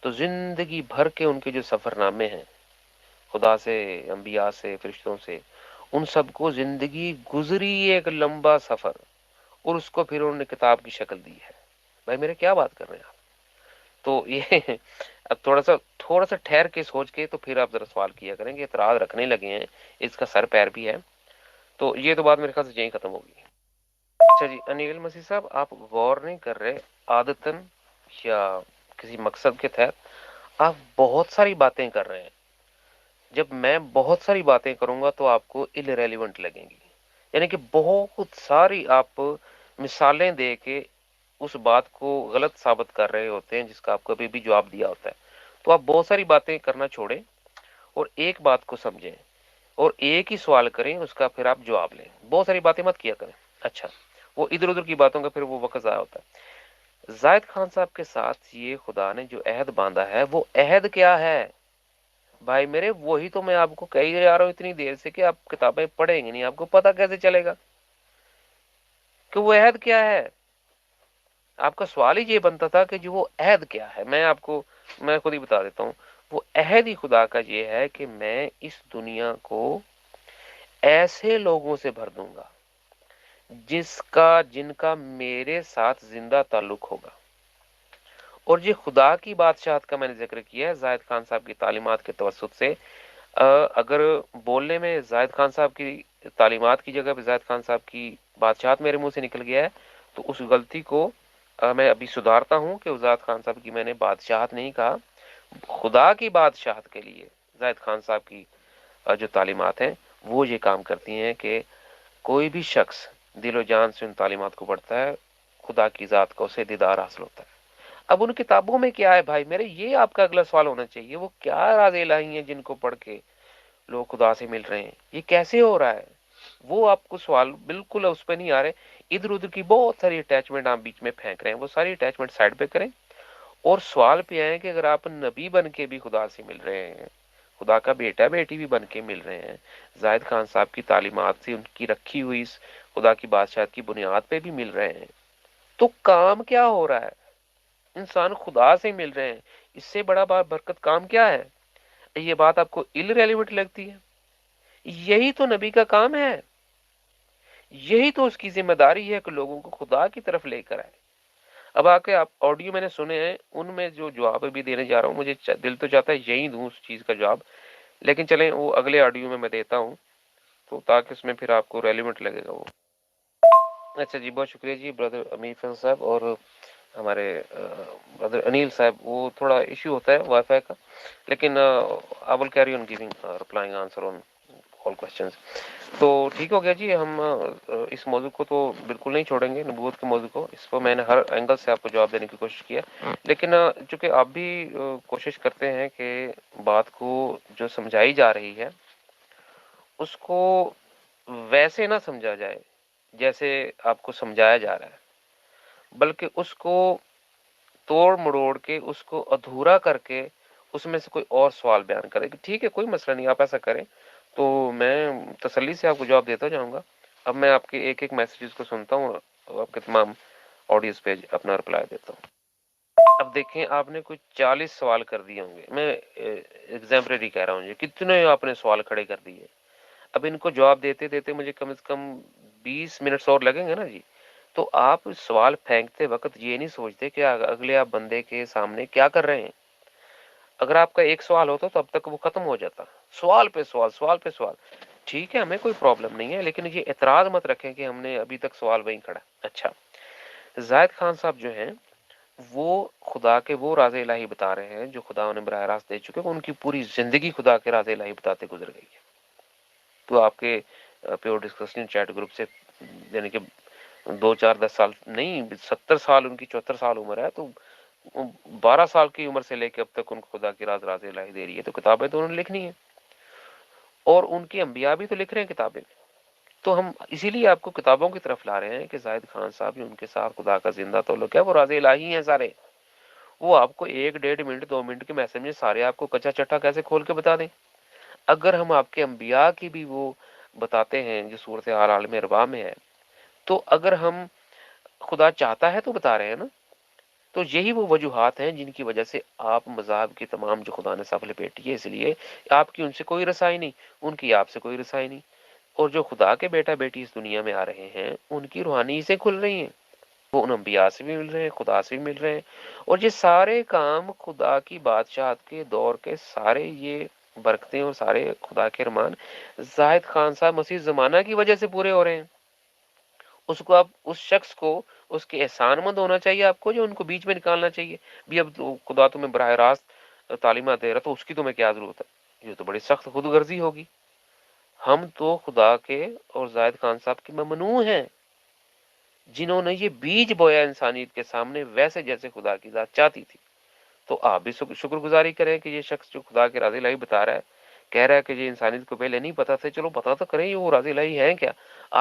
تو زندگی بھر کے ان کے جو سفر نامے ہیں خدا سے، انبیاء سے، فرشتوں سے، ان سب کو زندگی گزری ایک لمبا سفر، اور اس کو پھر انہوں نے کتاب کی شکل دی ہے۔ بھائی میرے کیا بات کر رہے ہیں آپ؟ تو یہ اب تھوڑا سا ٹھہر کے سوچ کے تو پھر آپ ذرا سوال کیا کریں کہ اعتراض رکھنے لگے ہیں، اس کا سر پیر بھی ہے، تو یہ تو بات میرے خیال سے یہیں ختم ہوگی۔ اچھا جی، انیل مسیح صاحب، آپ غور نہیں کر رہے، عادتاً یا کسی مقصد کے تحت آپ بہت ساری باتیں کر رہے ہیں۔ جب میں بہت ساری باتیں کروں گا تو آپ کو irrelevant لگیں گی، یعنی کہ بہت ساری آپ مثالیں دے کے اس بات کو غلط ثابت کر رہے ہوتے ہیں جس کا آپ کو ابھی بھی جواب دیا ہوتا ہے۔ تو آپ بہت ساری باتیں کرنا چھوڑیں اور ایک بات کو سمجھیں اور ایک ہی سوال کریں، اس کا پھر آپ جواب لیں، بہت ساری باتیں مت کیا کریں۔ اچھا، وہ ادھر ادھر کی باتوں کا پھر وہ وقت ضائع ہوتا ہے۔ زاہد خان صاحب کے ساتھ یہ خدا نے جو عہد باندھا ہے، وہ عہد کیا ہے؟ بھائی میرے، وہی تو میں آپ کو کہی جا رہا ہوں اتنی دیر سے کہ آپ کتابیں پڑھیں گے نہیں، آپ کو پتہ کیسے چلے گا کہ وہ عہد کیا ہے؟ آپ کا سوال ہی یہ بنتا تھا کہ جو وہ عہد کیا ہے، میں خود ہی بتا دیتا ہوں۔ وہ عہد ہی خدا کا یہ ہے کہ میں اس دنیا کو ایسے لوگوں سے بھر دوں گا جن کا میرے ساتھ زندہ تعلق ہوگا۔ اور یہ خدا کی بادشاہت کا میں نے ذکر کیا ہے زاہد خان صاحب کی تعلیمات کے توسط سے۔ اگر بولنے میں زاہد خان صاحب کی تعلیمات کی جگہ پہ زاہد خان صاحب کی بادشاہت میرے منہ سے نکل گیا ہے تو اس غلطی کو میں ابھی سدھارتا ہوں کہ زاہد خان صاحب کی میں نے بادشاہت نہیں کہا، خدا کی بادشاہت کے لیے زاہد خان صاحب کی جو تعلیمات ہیں وہ یہ کام کرتی ہیں کہ کوئی بھی شخص دل و جان سے ان تعلیمات کو پڑھتا ہے، خدا کی ذات کا اسے دیدار حاصل ہوتا ہے۔ اب ان کتابوں میں کیا ہے بھائی میرے، یہ آپ کا اگلا سوال ہونا چاہیے، وہ کیا راز الہی ہیں جن کو پڑھ کے لوگ خدا سے مل رہے ہیں؟ یہ کیسے ہو رہا ہے؟ وہ آپ کو سوال بالکل اس پہ نہیں آ رہے۔ ادھر ادھر کی بہت ساری اٹیچمنٹ آپ بیچ میں پھینک رہے ہیں، وہ ساری اٹیچمنٹ سائڈ پہ کریں اور سوال پہ آئے کہ اگر آپ نبی بن کے بھی خدا سے مل رہے ہیں، خدا کا بیٹا بیٹی بھی بن کے مل رہے ہیں، زاہد خان صاحب کی تعلیمات سے ان کی رکھی ہوئی اس خدا کی بادشاہت کی بنیاد پہ بھی مل رہے ہیں، تو کام کیا ہو رہا ہے؟ انسان خدا سے مل رہے ہیں، اس سے بڑا برکت کام کیا ہے؟ یہ بات آپ کو ریلیونٹ لگتی ہے؟ یہی تو نبی کا کام ہے، یہی تو اس کی ذمہ داری ہے کہ لوگوں کو خدا کی طرف لے کر آئے۔ اب آ کے آپ آڈیو میں نے سنے ہیں، ان میں جو جواب ابھی دینے جا رہا ہوں، مجھے دل تو چاہتا ہے یہی دوں اس چیز کا جواب، لیکن چلیں وہ اگلے آڈیو میں دیتا ہوں، تو تاکہ اس میں پھر آپ کو ریلیونٹ لگے گا وہ۔ اچھا جی، بہت شکریہ جی برادر امیر فیصل صاحب، اور ہمارے برادر انیل صاحب، وہ تھوڑا ایشو ہوتا ہے وائی فائی کا، لیکن I will carry on giving replying answer on all questions. تو ٹھیک ہو گیا جی، ہم اس موضوع کو تو بالکل نہیں چھوڑیں گے، نبوت کے موضوع کو، اس کو میں نے ہر اینگل سے آپ کو جواب دینے کی کوشش کیا، لیکن چونکہ آپ بھی کوشش کرتے ہیں کہ بات کو جو سمجھائی جا رہی ہے اس کو ویسے نہ سمجھا جائے جیسے آپ کو سمجھایا جا رہا ہے، بلکہ اس کو توڑ مڑوڑ کے، اس کو ادھورا کر کے اس میں سے کوئی اور سوال بیان کرے کہ ٹھیک ہے کوئی مسئلہ نہیں، آپ ایسا کریں، تو میں تسلی سے آپ کو جواب دیتا جاؤں گا۔ اب میں آپ کے ایک ایک میسیجز کو سنتا ہوں اور آپ کے تمام آڈیوز پہ اپنا رپلائی دیتا ہوں۔ اب دیکھیں، آپ نے کوئی 40 سوال کر دیے ہوں گے، میں ایگزامپلری کہہ رہا ہوں جی، کتنے آپ نے سوال کھڑے کر دیے۔ اب ان کو جواب دیتے دیتے مجھے کم از کم 20 منٹس اور لگیں گے نا جی، تو آپ سوال پھینکتے وقت یہ نہیں سوچتے کہ اگلے آپ بندے کے سامنے کیا کر رہے ہیں۔ اگر آپ کا ایک سوال ہوتا تو اب تک وہ ختم ہو جاتا، سوال پہ سوال، سوال پہ سوال۔ ٹھیک ہے، ہمیں کوئی پرابلم نہیں ہے، لیکن یہ اعتراض مت رکھیں کہ ہم نے ابھی تک سوال وہیں کھڑا۔ اچھا، زاہد خان صاحب جو ہیں وہ خدا کے وہ راز الہی بتا رہے ہیں جو خدا انہیں براہ راست دے چکے، ان کی پوری زندگی خدا کے راز الہی بتاتے گزر گئی ہے۔ تو آپ کے پیور ڈسکشن چیٹ گروپ سے، یعنی کہ 2 4 10 سال نہیں، 70 سال ان کی، 74 سال عمر ہے، تو 12 سال کی عمر سے لے کے اب تک ان کو خدا کی راز الہی دے رہی ہے، تو کتابیں تو انہوں نے لکھنی ہے، اور ان کے انبیاء بھی تو لکھ رہے ہیں کتابیں۔ تو ہم اسی لیے آپ کو کتابوں کی طرف لا رہے ہیں کہ زاہد خان صاحب جو ان کے ساتھ خدا کا زندہ تعلق ہے وہ راز الہی ہیں سارے، وہ آپ کو 1 1.5 منٹ 2 منٹ کے میسج میں سارے آپ کو کچا چٹا کیسے کھول کے بتا دیں۔ اگر ہم آپ کے انبیاء کی بھی وہ بتاتے ہیں جو صورتحال عالم ارواح میں ہے، تو اگر ہم خدا چاہتا ہے تو بتا رہے ہیں نا۔ تو یہی وہ وجوہات ہیں جن کی وجہ سے آپ مذاہب کی تمام جو خدا نے صف لپیٹی ہے، اس لیے آپ کی ان سے کوئی رسائی نہیں، ان کی آپ سے کوئی رسائی نہیں، اور جو خدا کے بیٹا بیٹی اس دنیا میں آ رہے ہیں ان کی روحانی سے کھل رہی ہیں، وہ ان انبیاء سے بھی مل رہے ہیں، خدا سے بھی مل رہے ہیں، اور یہ سارے کام خدا کی بادشاہت کے دور کے سارے یہ برکتیں اور سارے خدا کے ارمان زاہد خان صاحب مسیح زمانہ کی وجہ سے پورے ہو رہے ہیں۔ اس کو آپ، اس شخص کو اس کے احسان مند ہونا چاہیے، آپ کو جو ان کو بیچ میں نکالنا چاہیے بھی، اب خدا تمہیں براہ راست تعلیمات دے رہا تو اس کی تمہیں کیا ضرورت ہے، یہ تو بڑی سخت خود غرضی ہوگی۔ ہم تو خدا کے اور زاہد خان صاحب کے ممنوع ہیں، جنہوں نے یہ بیج بویا انسانیت کے سامنے ویسے جیسے خدا کی ذات چاہتی تھی۔ تو آپ بھی شکر گزاری کریں کہ یہ شخص جو خدا کے راز الہی بتا رہا ہے، کہہ رہا ہے کہ یہ انسانیت کو پہلے نہیں پتا تھا، چلو پتا تو کریں یہ وہ راز الہی ہیں کیا۔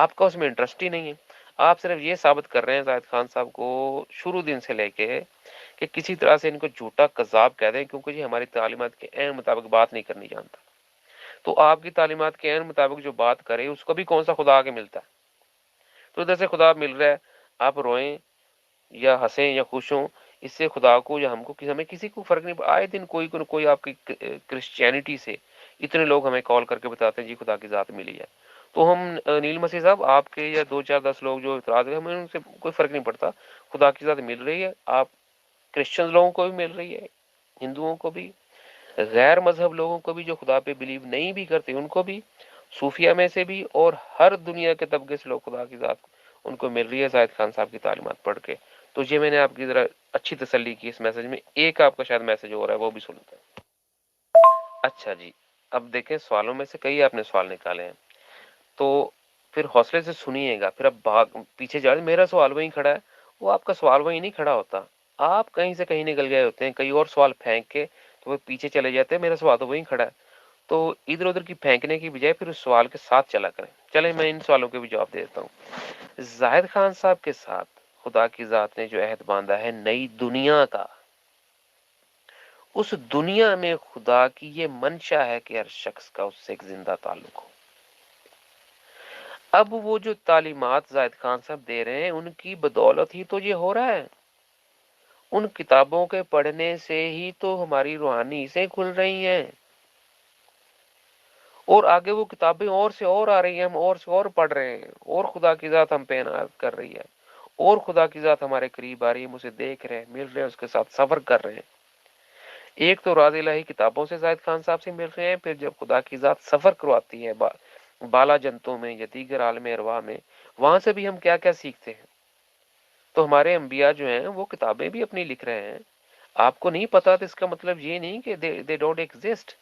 آپ کا اس میں انٹرسٹ ہی نہیں ہے، آپ صرف یہ ثابت کر رہے ہیں زاہد خان صاحب کو شروع دن سے لے کے کہ کسی طرح سے ان کو جھوٹا کذاب کہہ دیں، کیونکہ یہ ہماری تعلیمات کے عین مطابق بات نہیں کرنی جانتا۔ تو آپ کی تعلیمات کے عین مطابق جو بات کرے اس کو بھی کون سا خدا آگے ملتا ہے؟ تو ادھر سے خدا مل رہا ہے، آپ روئیں یا ہنسیں یا خوش ہوں، اس سے خدا کو یا ہم کو، ہمیں کسی کو فرق نہیں۔ آئے دن کوئی آپ کی کرسچینٹی سے اتنے لوگ ہمیں کال کر کے بتاتے ہیں جی خدا کی ذات ملی ہے، تو ہم نیل مسیح صاحب آپ کے یا 2 4 10 لوگ جو اعتراض ہیں، ہمیں ان سے کوئی فرق نہیں پڑتا، خدا کی ذات مل رہی ہے، آپ کرسچن لوگوں کو بھی مل رہی ہے، ہندوؤں کو بھی، غیر مذہب لوگوں کو بھی جو خدا پہ بلیو نہیں بھی کرتے ان کو بھی، صوفیہ میں سے بھی، اور ہر دنیا کے طبقے سے لوگ خدا کی ذات ان کو مل رہی ہے زاہد خان صاحب کی تعلیمات پڑھ کے۔ تو یہ میں نے آپ کی ذرا اچھی تسلی کی اس میسج میں، ایک آپ کا شاید میسج ہو رہا ہے وہ بھی سنتا ہے۔ اچھا جی، اب دیکھیں سوالوں میں سے کئی آپ نے سوال نکالے ہیں، تو پھر حوصلے سے سنیے گا، پھر اب پیچھے جا میرا سوال وہیں کھڑا ہے، وہ آپ کا سوال وہیں نہیں کھڑا ہوتا، آپ کہیں سے کہیں نکل گئے ہوتے ہیں، کئی اور سوال پھینک کے تو وہ پیچھے چلے جاتے ہیں، میرا سوال تو وہیں کھڑا ہے۔ تو ادھر ادھر کی پھینکنے کی بجائے پھر اس سوال کے ساتھ چلا کریں۔ چلیں میں ان سوالوں کے بھی جواب دے دیتا ہوں۔ زاہد خان صاحب کے ساتھ خدا کی ذات نے جو عہد باندھا ہے نئی دنیا کا، اس دنیا میں خدا کی یہ منشا ہے کہ ہر شخص کا اس سے ایک زندہ تعلق ہو۔ اب وہ جو تعلیمات زاہد خان صاحب دے رہے ہیں ان کی بدولت ہی تو یہ ہو رہا ہے۔ ان کتابوں کے پڑھنے سے ہی تو ہماری روحانی سے کھل رہی ہیں، اور آگے وہ کتابیں اور سے اور آ رہی ہیں، ہم اور سے اور پڑھ رہے ہیں، اور خدا کی ذات ہم پہ عنایت کر رہی ہے، اور خدا کی ذات ہمارے قریب آ رہی ہے، ہم اسے دیکھ رہے ہیں، مل رہے ہیں، اس کے ساتھ سفر کر رہے ہیں۔ ایک تو راز الہی کتابوں سے زاہد خان صاحب سے مل رہے ہیں، پھر جب خدا کی ذات سفر کرواتی ہے بالا جنتوں میں یا دیگر عالم ارواح میں، وہاں سے بھی ہم کیا کیا سیکھتے ہیں۔ تو ہمارے انبیاء جو ہیں وہ کتابیں بھی اپنی لکھ رہے ہیں، آپ کو نہیں پتا تو اس کا مطلب یہ نہیں کہ they don't exist۔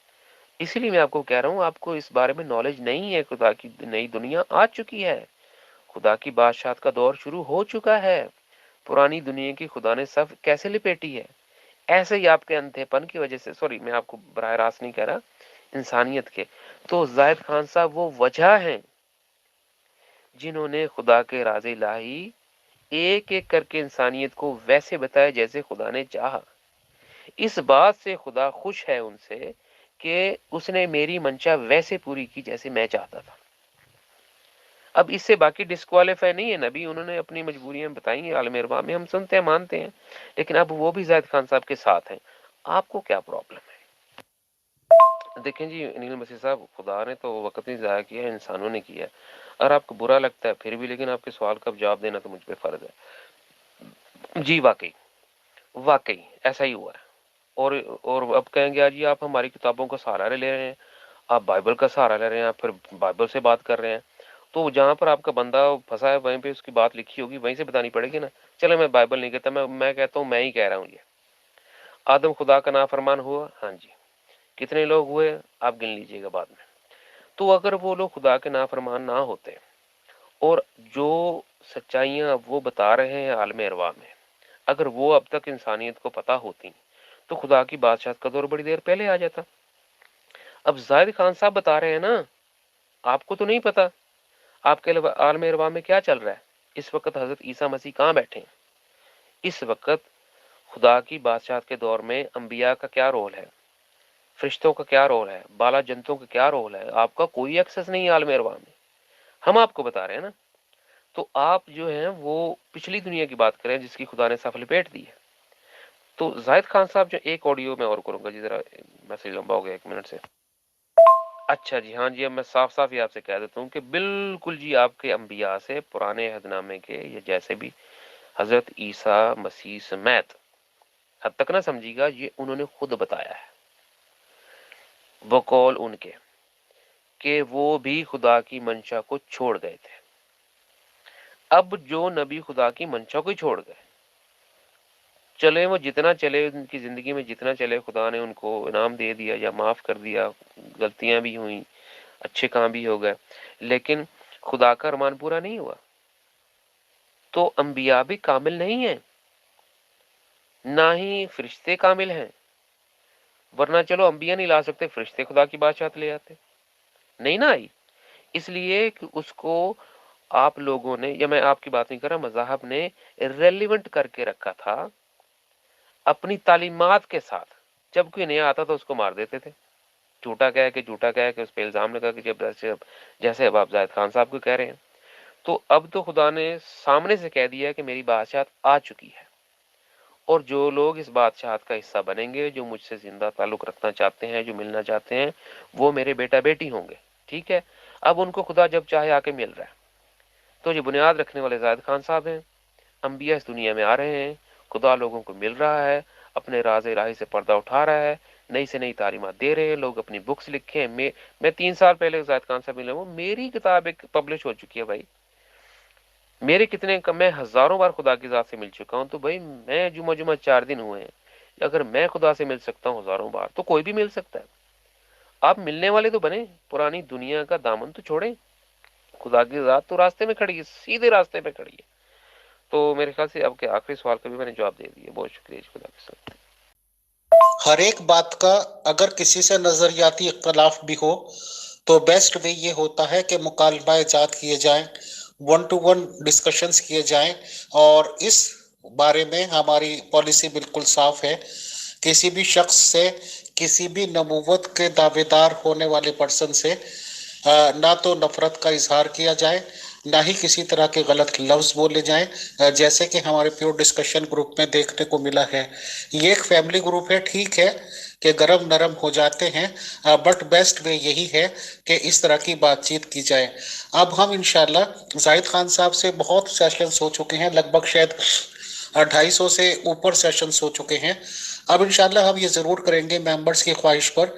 اسی لیے میں آپ کو کہہ رہا ہوں آپ کو اس بارے میں نالج نہیں ہے۔ خدا کی نئی دنیا آ چکی ہے، خدا کی بادشاہت کا دور شروع ہو چکا ہے۔ پرانی دنیا کی خدا نے صف کیسے لپیٹی ہے؟ ایسے ہی آپ کے اندھے پن کی وجہ سے، سوری میں آپ کو براہ راست نہیں کہہ رہا، انسانیت کے۔ تو زاہد خان صاحب وہ وجہ ہیں جنہوں نے خدا کے راز الہی ایک ایک کر کے انسانیت کو ویسے بتایا جیسے خدا نے چاہا۔ اس بات سے خدا خوش ہے ان سے کہ اس نے میری منشا ویسے پوری کی جیسے میں چاہتا تھا۔ اب اس سے باقی ڈسکوالیفائی نہیں ہے، نبی انہوں نے اپنی مجبوریاں بتائی ہیں، عالم ارواح میں ہم سنتے ہیں مانتے ہیں، لیکن اب وہ بھی زاہد خان صاحب کے ساتھ ہیں۔ آپ کو کیا پرابلم ہے؟ دیکھیں جی انیل مسیح صاحب، خدا نے تو وقت نہیں ضائع کیا ہے، انسانوں نے کیا ہے۔ اگر آپ کو برا لگتا ہے پھر بھی، لیکن آپ کے سوال کا جواب دینا تو مجھ پہ فرض ہے۔ جی واقعی ایسا ہی ہوا ہے۔ اور اب کہیں گے جی آپ ہماری کتابوں کا سہارا لے رہے ہیں، آپ بائبل کا سہارا لے رہے ہیں، آپ پھر بائبل سے بات کر رہے ہیں، تو جہاں پر آپ کا بندہ پھنسا ہے وہیں پہ اس کی بات لکھی ہوگی، وہیں سے بتانی پڑے گی نا۔ چلے میں بائبل نہیں کہتا، میں کہتا ہوں، میں ہی کہہ رہا ہوں۔ یہ آدم خدا کا نافرمان ہوا، ہاں جی، کتنے لوگ ہوئے آپ گن لیجئے گا بعد میں۔ تو اگر وہ لوگ خدا کے نافرمان نہ ہوتے اور جو سچائیاں وہ بتا رہے ہیں عالم ارواح میں، اگر وہ اب تک انسانیت کو پتہ ہوتی تو خدا کی بادشاہت کا دور بڑی دیر پہلے آ جاتا۔ اب زاہد خان صاحب بتا رہے ہیں نا، آپ کو تو نہیں پتا آپ کے عالم ارواح میں کیا چل رہا ہے۔ اس وقت حضرت عیسیٰ مسیح کہاں بیٹھے ہیں؟ اس وقت خدا کی بادشاہت کے دور میں انبیاء کا کیا رول ہے، فرشتوں کا کیا رول ہے، بالا جنتوں کا کیا رول ہے؟ آپ کا کوئی ایکسس نہیں ہے عالم ارواح میں، ہم آپ کو بتا رہے ہیں نا۔ تو آپ جو ہیں وہ پچھلی دنیا کی بات کریں جس کی خدا نے صف لپیٹ دی ہے۔ تو زاہد خان صاحب جو ایک آڈیو میں اور کروں گا جی، ذرا میسج لمبا ہو گیا 1 منٹ سے۔ اچھا جی، ہاں جی، اب میں صاف صاف ہی آپ سے کہہ دیتا ہوں کہ بالکل جی آپ کے انبیاء سے پرانے عہد نامے کے یا جیسے بھی حضرت عیسیٰ مسیح سمیت حد تک نہ سمجھیے گا، یہ انہوں نے خود بتایا ہے بقول ان کے کہ وہ بھی خدا کی منشا کو چھوڑ گئے تھے۔ اب جو نبی خدا کی منشا کو ہی چھوڑ گئے، چلے وہ جتنا چلے ان کی زندگی میں جتنا چلے، خدا نے ان کو انعام دے دیا یا معاف کر دیا، غلطیاں بھی ہوئیں، اچھے کام بھی ہو گئے، لیکن خدا کا ارمان پورا نہیں ہوا۔ تو انبیاء بھی کامل نہیں ہیں، نہ ہی فرشتے کامل ہیں، ورنہ چلو انبیاء نہیں لا سکتے، فرشتے خدا کی بادشاہت لے آتے، نہیں نہ آئی۔ اس لیے کہ اس کو آپ لوگوں نے، یا میں آپ کی بات نہیں کر رہا، مذاہب نے ریلیونٹ کر کے رکھا تھا اپنی تعلیمات کے ساتھ۔ جب کوئی نیا آتا تو اس کو مار دیتے تھے، جھوٹا کہہ کے اس پہ الزام لگا کہ جیسے اب آپ زاہد خان صاحب کو کہہ رہے ہیں۔ تو اب تو خدا نے سامنے سے کہہ دیا کہ میری بادشاہت آ چکی ہے، اور جو لوگ اس بادشاہت کا حصہ بنیں گے، جو مجھ سے زندہ تعلق رکھنا چاہتے ہیں، جو ملنا چاہتے ہیں، وہ میرے بیٹا بیٹی ہوں گے، ٹھیک ہے۔ اب ان کو خدا جب چاہے آ کے مل رہا ہے۔ تو یہ بنیاد رکھنے والے زاہد خان صاحب ہیں، انبیاء اس دنیا میں آ رہے ہیں، خدا لوگوں کو مل رہا ہے، اپنے راز الہی سے پردہ اٹھا رہا ہے، نئی سے نئی تعلیمات دے رہے ہیں، لوگ اپنی بکس لکھے ہیں۔ میں 3 سال پہلے زاہد خان صاحب ملے ہوں، میری کتاب ایک پبلش ہو چکی ہے بھائی، میرے کتنے میں ہزاروں بار خدا کی ذات سے مل چکا ہوں۔ تو بھائی میں جمعہ 4 دن ہوئے ہیں، اگر میں خدا سے مل سکتا ہوں ہزاروں بار تو کوئی بھی مل سکتا ہے۔ آپ ملنے والے تو بنے، پرانی دنیا کا دامن تو چھوڑیں، خدا کی ذات تو راستے میں کھڑی ہے، سیدھے راستے پہ کھڑی ہے۔ تو میرے خیال سے اب کے آخری سوال کا بھی میں نے جواب دے دیا۔ بہت شکریہ، خدا کے ساتھ۔ ہر ایک بات کا اگر کسی سے نظریاتی اختلاف بھی ہو تو بیسٹ وے یہ ہوتا ہے کہ مکالمہ جات کیے جائیں، 1 to 1 ڈسکشنز کیے جائیں، اور اس بارے میں ہماری پالیسی بالکل صاف ہے کسی بھی شخص سے، کسی بھی نبوت کے دعوے دار ہونے والے پرسن سے نہ تو نفرت کا اظہار کیا جائے، نہ ہی کسی طرح کے غلط لفظ بولے جائیں، جیسے کہ ہمارے پیور ڈسکشن گروپ میں دیکھنے کو ملا ہے۔ یہ ایک فیملی گروپ ہے، ٹھیک ہے کہ گرم نرم ہو جاتے ہیں، بٹ بیسٹ وے یہی ہے کہ اس طرح کی بات چیت کی جائے۔ اب ہم انشاءاللہ زاہد خان صاحب سے بہت سیشنز ہو چکے ہیں، لگ بھگ شاید 250 سے اوپر سیشنز ہو چکے ہیں۔ اب انشاءاللہ ہم یہ ضرور کریں گے ممبرز کی خواہش پر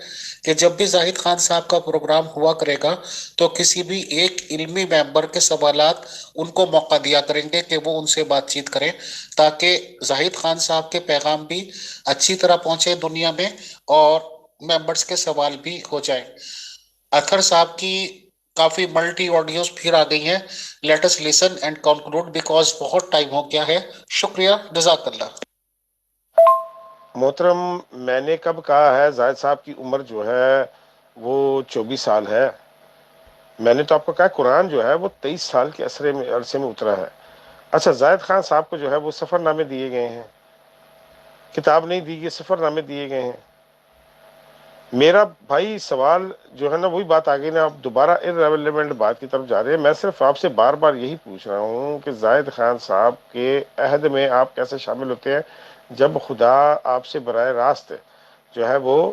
کہ جب بھی زاہد خان صاحب کا پروگرام ہوا کرے گا تو کسی بھی ایک علمی ممبر کے سوالات ان کو موقع دیا کریں گے کہ وہ ان سے بات چیت کریں، تاکہ زاہد خان صاحب کے پیغام بھی اچھی طرح پہنچے دنیا میں اور ممبرز کے سوال بھی ہو جائیں۔ اطہر صاحب کی کافی ملٹی آڈیوز پھر آ گئی ہیں، let us listen and conclude because بہت ٹائم ہو گیا ہے۔ شکریہ، جزاک اللہ۔ محترم، میں نے کب کہا ہے زاہد صاحب کی عمر جو ہے وہ 24 سال ہے؟ میں نے تو آپ کو کہا قرآن جو ہے وہ 23 سال کے عرصے میں اترا ہے۔ اچھا، زاہد خان صاحب کو جو ہے وہ سفر نامے دیے گئے ہیں، کتاب نہیں دی گئی، سفر نامے دیے گئے ہیں۔ میرا بھائی سوال جو ہے نا وہی بات آ گئی نا، آپ دوبارہ ارریلیونٹ بات کی طرف جا رہے ہیں۔ میں صرف آپ سے بار بار یہی پوچھ رہا ہوں کہ زاہد خان صاحب کے عہد میں آپ کیسے شامل ہوتے ہیں جب خدا آپ سے براہ راست جو ہے وہ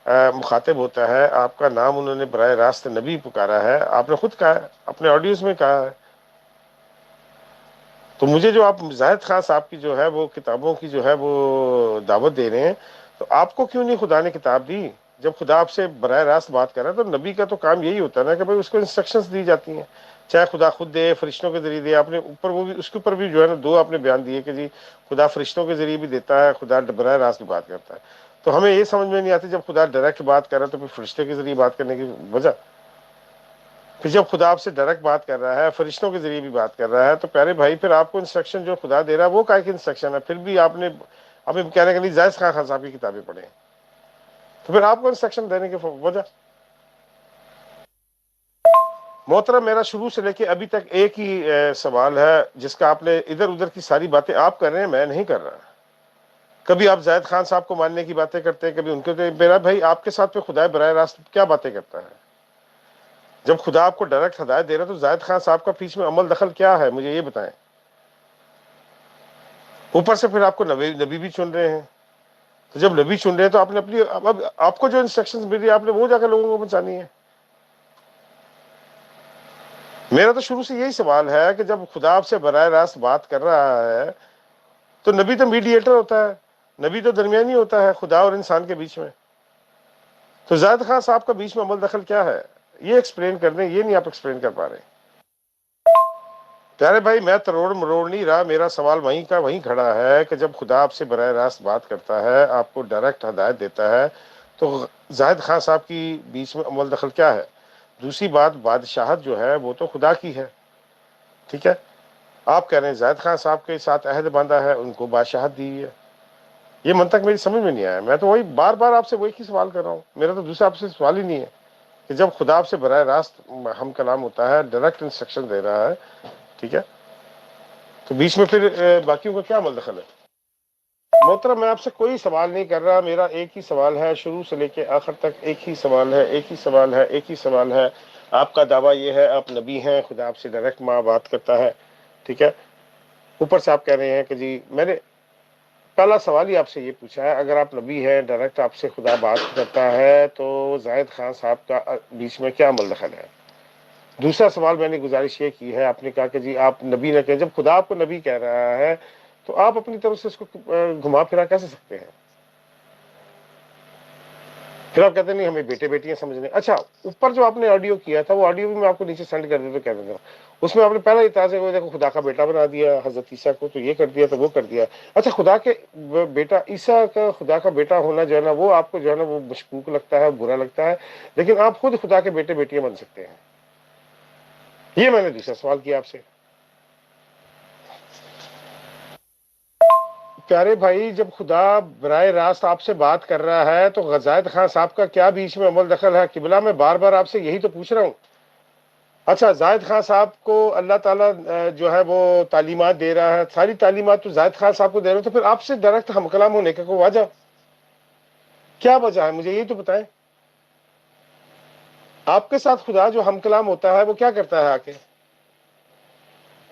مخاطب ہوتا ہے، آپ کا نام انہوں نے براہ راست نبی پکارا ہے، آپ نے خود کہا ہے، اپنے آڈیوز میں کہا ہے۔ تو مجھے جو آپ زاہد خان صاحب کی جو ہے وہ کتابوں کی جو ہے وہ دعوت دے رہے ہیں، تو آپ کو کیوں نہیں خدا نے کتاب دی؟ جب خدا آپ سے براہ راست بات کر رہا ہے تو نبی کا تو کام یہی ہوتا ہے نا کہ بھائی اس کو انسٹرکشنز دی جاتی ہیں، چاہے خدا خود دے، فرشتوں کے ذریعے دے۔ آپ نے اوپر وہ بھی اس کے اوپر بھی جو ہے نا 2 آپ نے بیان دیے کہ جی خدا فرشتوں کے ذریعے بھی دیتا ہے، خدا براہ راست بھی بات کرتا ہے۔ تو ہمیں یہ سمجھ میں نہیں آتی جب خدا ڈائریکٹ بات کر رہا ہے تو پھر فرشتے کے ذریعے بات کرنے کی وجہ، پھر جب خدا آپ سے ڈائریکٹ بات کر رہا ہے، فرشتوں کے ذریعے بھی بات کر رہا ہے، تو پیارے بھائی پھر آپ کو انسٹرکشن جو خدا دے رہا ہے وہ کائے کی انسٹرکشن ہے؟ پھر بھی آپ نے ہمیں کہنے کہ نہیں زاہد خان صاحب کی کتابیں پڑھیں، تو پھر آپ کو انسٹرکشن دینے کی وجہ؟ محترم، میرا شروع سے لے کے ابھی تک ایک ہی سوال ہے جس کا آپ نے ادھر ادھر کی ساری باتیں آپ کر رہے ہیں، میں نہیں کر رہا۔ کبھی آپ زاہد خان صاحب کو ماننے کی باتیں کرتے ہیں، کبھی ان کے، میرا بھائی آپ کے ساتھ پہ خدا براہ راست کیا باتیں کرتا ہے؟ جب خدا آپ کو ڈائریکٹ ہدایت دے رہا ہے تو زاہد خان صاحب کا پیچھے میں عمل دخل کیا ہے؟ مجھے یہ بتائیں۔ اوپر سے پھر آپ کو نبی بھی چن رہے ہیں، تو جب نبی چن رہے ہیں تو آپ نے اپنی، اب آپ کو جو انسٹرکشنز مل رہی ہے آپ نے وہ جا کے لوگوں کو پہنچانی ہے۔ میرا تو شروع سے یہی سوال ہے کہ جب خدا آپ سے براہ راست بات کر رہا ہے تو نبی تو میڈیٹر ہوتا ہے، نبی تو درمیانی ہوتا ہے خدا اور انسان کے بیچ میں، تو زاہد خان صاحب کا بیچ میں عمل دخل کیا ہے؟ یہ ایکسپلین کر دیں، یہ نہیں آپ ایکسپلین کر پا رہے۔ پیارے بھائی، میں تروڑ مروڑ نہیں رہا، میرا سوال وہیں کا وہیں کھڑا ہے کہ جب خدا آپ سے براہ راست بات کرتا ہے، آپ کو ڈائریکٹ ہدایت دیتا ہے، تو زاہد خان صاحب کی بیچ میں عمل دخل کیا ہے؟ دوسری بات، بادشاہت جو ہے وہ تو خدا کی ہے، ٹھیک ہے؟ آپ کہہ رہے ہیں زاہد خان صاحب کے ساتھ عہد باندھا ہے، ان کو بادشاہت دی ہے۔ یہ منطق میری سمجھ میں نہیں آیا۔ میں تو وہی بار بار آپ سے وہی کی سوال کر رہا ہوں، میرا تو دوسرا آپ سے سوال ہی نہیں ہے کہ جب خدا آپ سے براہ راست ہم کلام ہوتا ہے، ڈائریکٹ انسٹرکشن دے رہا ہے، ٹھیک ہے، تو بیچ میں پھر باقیوں کا کیا عمل دخل ہے؟ محترم، میں آپ سے کوئی سوال نہیں کر رہا، میرا ایک ہی سوال ہے، شروع سے لے کے آخر تک ایک ہی سوال ہے، ایک ہی سوال ہے، ایک ہی سوال ہے۔ آپ کا دعویٰ یہ ہے آپ نبی ہیں، خدا آپ سے ڈائریکٹ بات کرتا ہے، ٹھیک ہے؟ اوپر سے آپ کہہ رہے ہیں کہ جی میں نے پہلا سوال ہی آپ سے یہ پوچھا ہے، اگر آپ نبی ہیں، ڈائریکٹ آپ سے خدا بات کرتا ہے، تو زاہد خان صاحب کا بیچ میں کیا عمل دخل ہے؟ دوسرا سوال میں نے گزارش یہ کی ہے، آپ نے کہا کہ جی آپ نبی نہ کہیں، جب خدا آپ کو نبی کہہ رہا ہے تو آپ اپنی طرف سے اس کو گھما پھرا کیسے سکتے ہیں؟ پھر آپ کہتے ہیں نہیں ہمیں بیٹے بیٹیاں سمجھنے۔ اچھا، اوپر جو آپ نے آڈیو کیا تھا وہ آڈیو بھی میں آپ کو نیچے سینڈ کر دیتا کہہ دیتا ہوں، اس میں آپ نے پہلا اعتراض ہے دیکھو خدا کا بیٹا بنا دیا حضرت عیسیٰ کو، تو یہ کر دیا تو وہ کر دیا۔ اچھا، خدا کے بیٹا عیسیٰ کا خدا کا بیٹا ہونا جو ہے نا وہ آپ کو جو ہے نا وہ مشکوک لگتا ہے، برا لگتا ہے، لیکن آپ خود خدا کے بیٹے بیٹیاں بن سکتے ہیں۔ یہ میں نے دوسرا سوال کیا آپ سے۔ پیارے بھائی، جب خدا براہ راست آپ سے بات کر رہا ہے تو زاہد خان صاحب کا کیا بیچ میں عمل دخل ہے؟ قبلہ میں بار بار آپ سے یہی تو پوچھ رہا ہوں۔ اچھا، زاہد خان صاحب کو اللہ تعالیٰ جو ہے وہ تعلیمات دے رہا ہے، ساری تعلیمات تو زاہد خان صاحب کو دے رہا ہے، تو پھر آپ سے ڈائریکٹ ہم کلام ہونے کا کوئی وجہ؟ کیا وجہ ہے؟ مجھے یہ تو بتائیں. آپ کے ساتھ خدا جو ہم کلام ہوتا ہے وہ کیا کرتا ہے؟ آ کے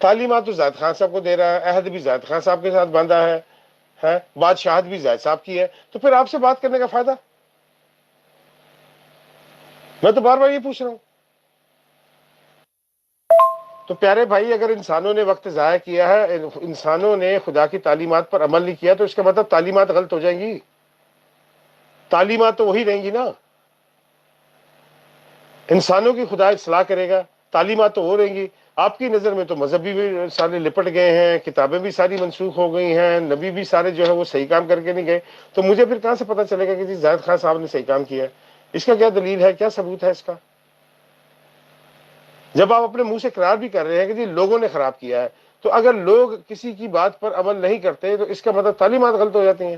تعلیمات تو زاہد خان صاحب کو دے رہا ہے، عہد بھی زاہد خان صاحب کے ساتھ باندھا ہے، بادشاہت بھی زاہد صاحب کی ہے، تو پھر آپ سے بات کرنے کا فائدہ؟ میں تو بار بار یہ پوچھ رہا ہوں. تو پیارے بھائی، اگر انسانوں نے وقت ضائع کیا ہے، انسانوں نے خدا کی تعلیمات پر عمل نہیں کیا، تو اس کا مطلب تعلیمات غلط ہو جائیں گی؟ تعلیمات تو وہی رہیں گی نا. انسانوں کی خدا اصلاح کرے گا، تعلیمات تو ہو رہیں گی. آپ کی نظر میں تو مذہبی بھی سارے لپٹ گئے ہیں، کتابیں بھی ساری منسوخ ہو گئی ہیں، نبی بھی سارے جو ہے وہ صحیح کام کر کے نہیں گئے. تو مجھے پھر کہاں سے پتا چلے گا کہ جی زاہد خان صاحب نے صحیح کام کیا ہے؟ اس کا کیا دلیل ہے، کیا ثبوت ہے اس کا؟ جب آپ اپنے منہ سے اقرار بھی کر رہے ہیں کہ جی لوگوں نے خراب کیا ہے، تو اگر لوگ کسی کی بات پر عمل نہیں کرتے تو اس کا مطلب تعلیمات غلط ہو جاتی ہیں.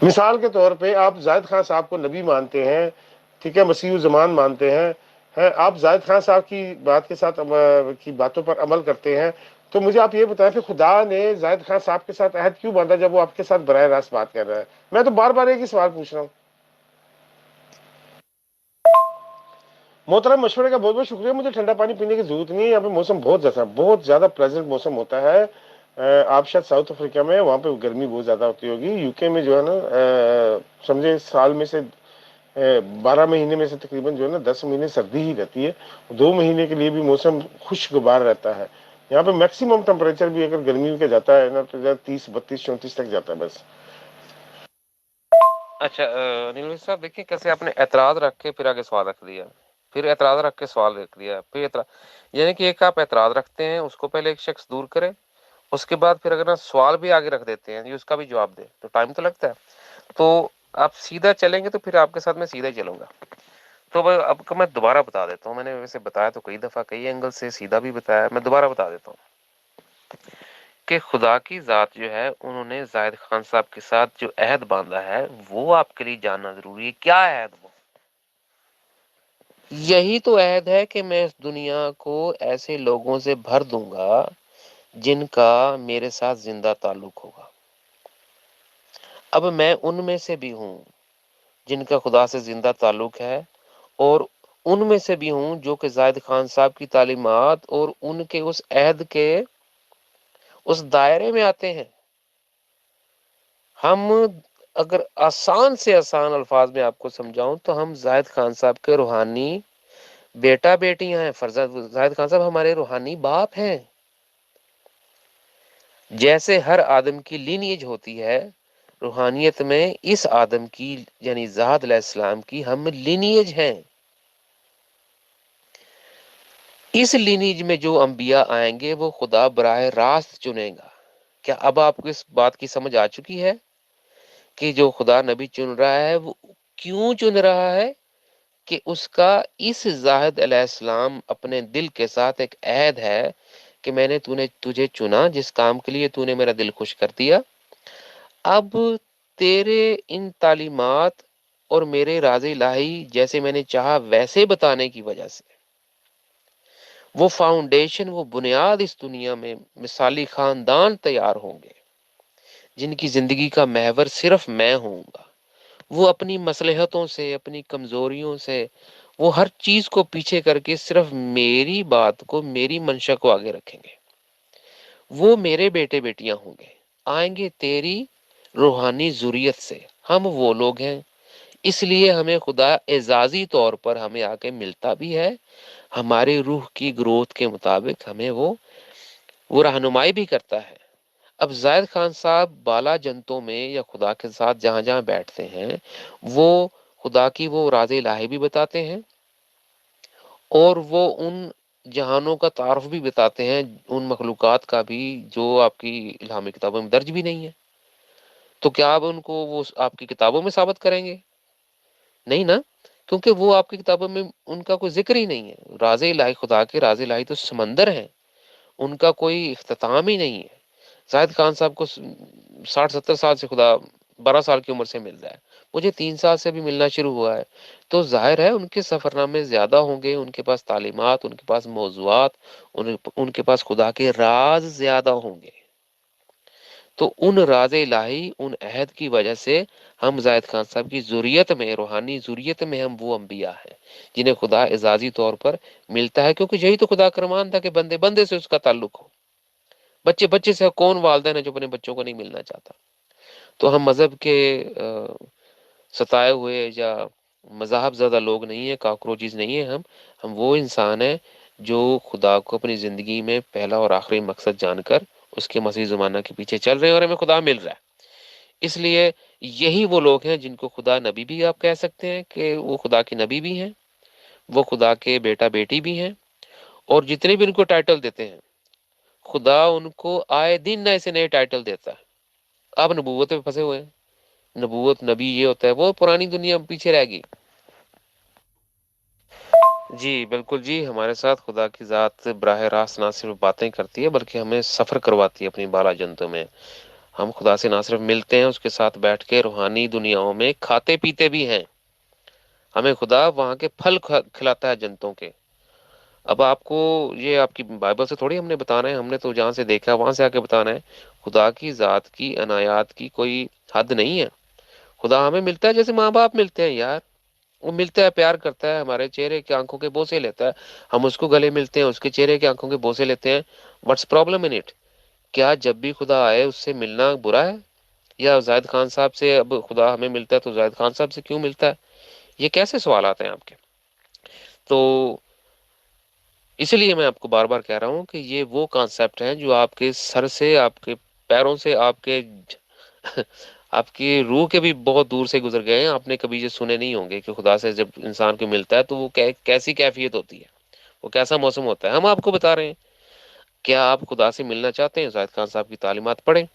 مثال کے طور پہ آپ زاہد خان صاحب کو نبی مانتے ہیں، ٹھیک ہے، مسیح الزمان مانتے ہیں، آپ زاہد خان صاحب کی بات کے ساتھ کی باتوں پر عمل کرتے ہیں، تو مجھے آپ یہ بتائیں کہ خدا نے زاہد خان صاحب کے ساتھ عہد کیوں باندھا جب وہ آپ کے ساتھ براہ راست بات کر رہا ہے؟ میں تو بار بار ایک ہی سوال پوچھ رہا ہوں. محترم، مشورے کا بہت بہت شکریہ. مجھے ٹھنڈا پانی پینے کی ضرورت نہیں ہے. یہاں پہ موسم بہت زیادہ پلیزنٹ موسم ہوتا ہے. آپ شاید ساؤتھ افریقہ میں، وہاں پہ گرمی بہت زیادہ ہوتی ہوگی. یو کے میں جو ہے نا، سمجھے سال میں سے 12 مہینے میں سے تقریباً جو ہے نا 10 مہینے سردی ہی رہتی ہے. 2 مہینے کے لیے بھی موسم خوشگوار رہتا ہے. یہاں پہ میکسیمم ٹمپریچر بھی اگر گرمی کا جاتا ہے نا تو 30 32 34 تک جاتا ہے بس. اچھا نیل صاحب، دیکھیں کیسے آپ نے اعتراض رکھ کے پھر آگے سوال رکھ دیا، پھر اعتراض رکھ کے سوال رکھ دیا، پھر اعتراض، یعنی کہ ایک آپ اعتراض رکھتے ہیں، اس کو پہلے ایک شخص دور کرے، اس کے بعد پھر اگر سوال بھی آگے رکھ دیتے ہیں اس کا بھی جواب دے، تو ٹائم تو لگتا ہے. تو آپ سیدھا چلیں گے تو پھر آپ کے ساتھ میں سیدھا ہی چلوں گا. تو اب کو میں دوبارہ بتا دیتا ہوں. میں نے ویسے بتایا تو کئی دفعہ کئی اینگل سے سیدھا بھی بتایا، میں دوبارہ بتا دیتا ہوں کہ خدا کی ذات جو ہے، انہوں نے زاہد خان صاحب کے ساتھ جو عہد باندھا ہے وہ آپ کے لیے جاننا ضروری ہے. کیا عہد؟ وہ یہی تو عہد ہے کہ میں اس دنیا کو ایسے لوگوں سے بھر دوں گا جن کا میرے ساتھ زندہ تعلق ہوگا. اب میں ان میں سے بھی ہوں جن کا خدا سے زندہ تعلق ہے، اور ان میں سے بھی ہوں جو کہ زاہد خان صاحب کی تعلیمات اور ان کے اس عہد کے اس دائرے میں آتے ہیں. ہم اگر آسان سے آسان الفاظ میں آپ کو سمجھاؤں تو ہم زاہد خان صاحب کے روحانی بیٹا بیٹیاں ہیں. فرزند زاہد خان صاحب ہمارے روحانی باپ ہیں. جیسے ہر آدم کی لینیج ہوتی ہے، روحانیت میں اس آدم کی یعنی زاہد علیہ السلام کی ہم لینیج ہیں. اس لینیج میں جو انبیاء آئیں گے وہ خدا براہ راست چنے گا. کیا اب آپ کو اس بات کی سمجھ آ چکی ہے کہ جو خدا نبی چن رہا ہے وہ کیوں چن رہا ہے؟ کہ اس کا اس زاہد علیہ السلام اپنے دل کے ساتھ ایک عہد ہے کہ میں نے تجھے چنا، جس کام کے لیے تو نے میرا دل خوش کر دیا. اب تیرے ان تعلیمات اور میرے راز الہی جیسے میں نے چاہا ویسے بتانے کی وجہ سے وہ فاؤنڈیشن، وہ بنیاد اس دنیا میں مثالی خاندان تیار ہوں گے جن کی زندگی کا محور صرف میں ہوں گا. وہ اپنی مصلحتوں سے، اپنی کمزوریوں سے، وہ ہر چیز کو پیچھے کر کے صرف میری بات کو، میری منشا کو آگے رکھیں گے. وہ میرے بیٹے بیٹیاں ہوں گے، آئیں گے تیری روحانی ذریت سے. ہم وہ لوگ ہیں، اس لیے ہمیں خدا اعزازی طور پر ہمیں آ کے ملتا بھی ہے، ہمارے روح کی گروتھ کے مطابق ہمیں وہ رہنمائی بھی کرتا ہے. اب زاہد خان صاحب بالا جنتوں میں یا خدا کے ساتھ جہاں جہاں بیٹھتے ہیں وہ خدا کی وہ راز الہی بھی بتاتے ہیں، اور وہ ان جہانوں کا تعارف بھی بتاتے ہیں، ان مخلوقات کا بھی جو آپ کی الہامی کتابوں میں درج بھی نہیں ہے. تو کیا آپ ان کو وہ آپ کی کتابوں میں ثابت کریں گے؟ نہیں نا، کیونکہ وہ آپ کی کتابوں میں ان کا کوئی ذکر ہی نہیں ہے. راز الہی، خدا کے راز الہی تو سمندر ہیں، ان کا کوئی اختتام ہی نہیں ہے. زاہد خان صاحب کو 60-70 سال سے خدا 12 سال کی عمر سے مل رہا ہے، مجھے 3 سال سے بھی ملنا شروع ہوا ہے. تو ظاہر ہے ان کے سفر نامے زیادہ ہوں گے، ان کے پاس تعلیمات، ان کے پاس موضوعات، ان کے پاس خدا کے راز زیادہ ہوں گے. تو ان راز الہی، ان عہد کی وجہ سے ہم زاہد خان صاحب کی ذریت میں، روحانی ذریت میں ہم وہ انبیاء ہیں جنہیں خدا اعزازی طور پر ملتا ہے، کیونکہ یہی تو خدا کا فرمان تھا کہ بندے بندے سے اس کا تعلق ہو، بچے بچے سے۔ کون والدین ہے جو اپنے بچوں کو نہیں ملنا چاہتا؟ تو ہم مذہب کے ستائے ہوئے یا مذاہب زیادہ لوگ نہیں ہیں، کاکروچز نہیں ہیں، ہم وہ انسان ہیں جو خدا کو اپنی زندگی میں پہلا اور آخری مقصد جان کر اس کے مسیح زمانہ کے پیچھے چل رہے ہیں، اور ہمیں خدا مل رہا ہے۔ اس لیے یہی وہ لوگ ہیں جن کو خدا نبی بھی آپ کہہ سکتے ہیں، کہ وہ خدا کے نبی بھی ہیں، وہ خدا کے بیٹا بیٹی بھی ہیں، اور جتنے بھی ان کو ٹائٹل دیتے ہیں خدا ان کو آئے دن نئے سے نئے ٹائٹل دیتا ہے۔ آپ نبوت پہ پھنسے ہوئے ہیں، نبوت نبی یہ ہوتا ہے، وہ پرانی دنیا پیچھے رہ گئی۔ جی بالکل جی، ہمارے ساتھ خدا کی ذات براہ راست نہ صرف باتیں کرتی ہے بلکہ ہمیں سفر کرواتی ہے اپنی بالا جنتوں میں۔ ہم خدا سے نہ صرف ملتے ہیں، اس کے ساتھ بیٹھ کے روحانی دنیاؤں میں کھاتے پیتے بھی ہیں۔ ہمیں خدا وہاں کے پھل کھلاتا ہے جنتوں کے۔ اب آپ کو یہ آپ کی بائبل سے تھوڑی ہم نے بتانا ہے، ہم نے تو جہاں سے دیکھا وہاں سے آ کے بتانا ہے۔ خدا کی ذات کی عنایات کی کوئی حد نہیں ہے۔ خدا ہمیں ملتا ہے جیسے ماں باپ ملتے ہیں یار، وہ ملتا ہے، پیار کرتا ہے، ہمارے چہرے کے آنکھوں کے بوسے لیتا ہے، ہم اس کو گلے ملتے ہیں، اس کے چہرے کے آنکھوں کے بوسے لیتے ہیں۔ What's problem in it? کیا جب بھی خدا آئے اس سے ملنا برا ہے؟ یا زاہد خان صاحب سے اب خدا ہمیں ملتا ہے تو زاہد خان صاحب سے کیوں ملتا ہے؟ یہ کیسے سوالات ہیں آپ کے؟ تو اس لیے میں آپ کو بار بار کہہ رہا ہوں کہ یہ وہ کانسیپٹ ہیں جو آپ کے سر سے، آپ کے پیروں سے، آپ کے آپ کی روح کے بھی بہت دور سے گزر گئے ہیں۔ آپ نے کبھی یہ سنے نہیں ہوں گے کہ خدا سے جب انسان کو ملتا ہے تو وہ کیسی کیفیت ہوتی ہے، وہ کیسا موسم ہوتا ہے۔ ہم آپ کو بتا رہے ہیں، کیا آپ خدا سے ملنا چاہتے ہیں؟ زاہد خان صاحب کی تعلیمات پڑھیں۔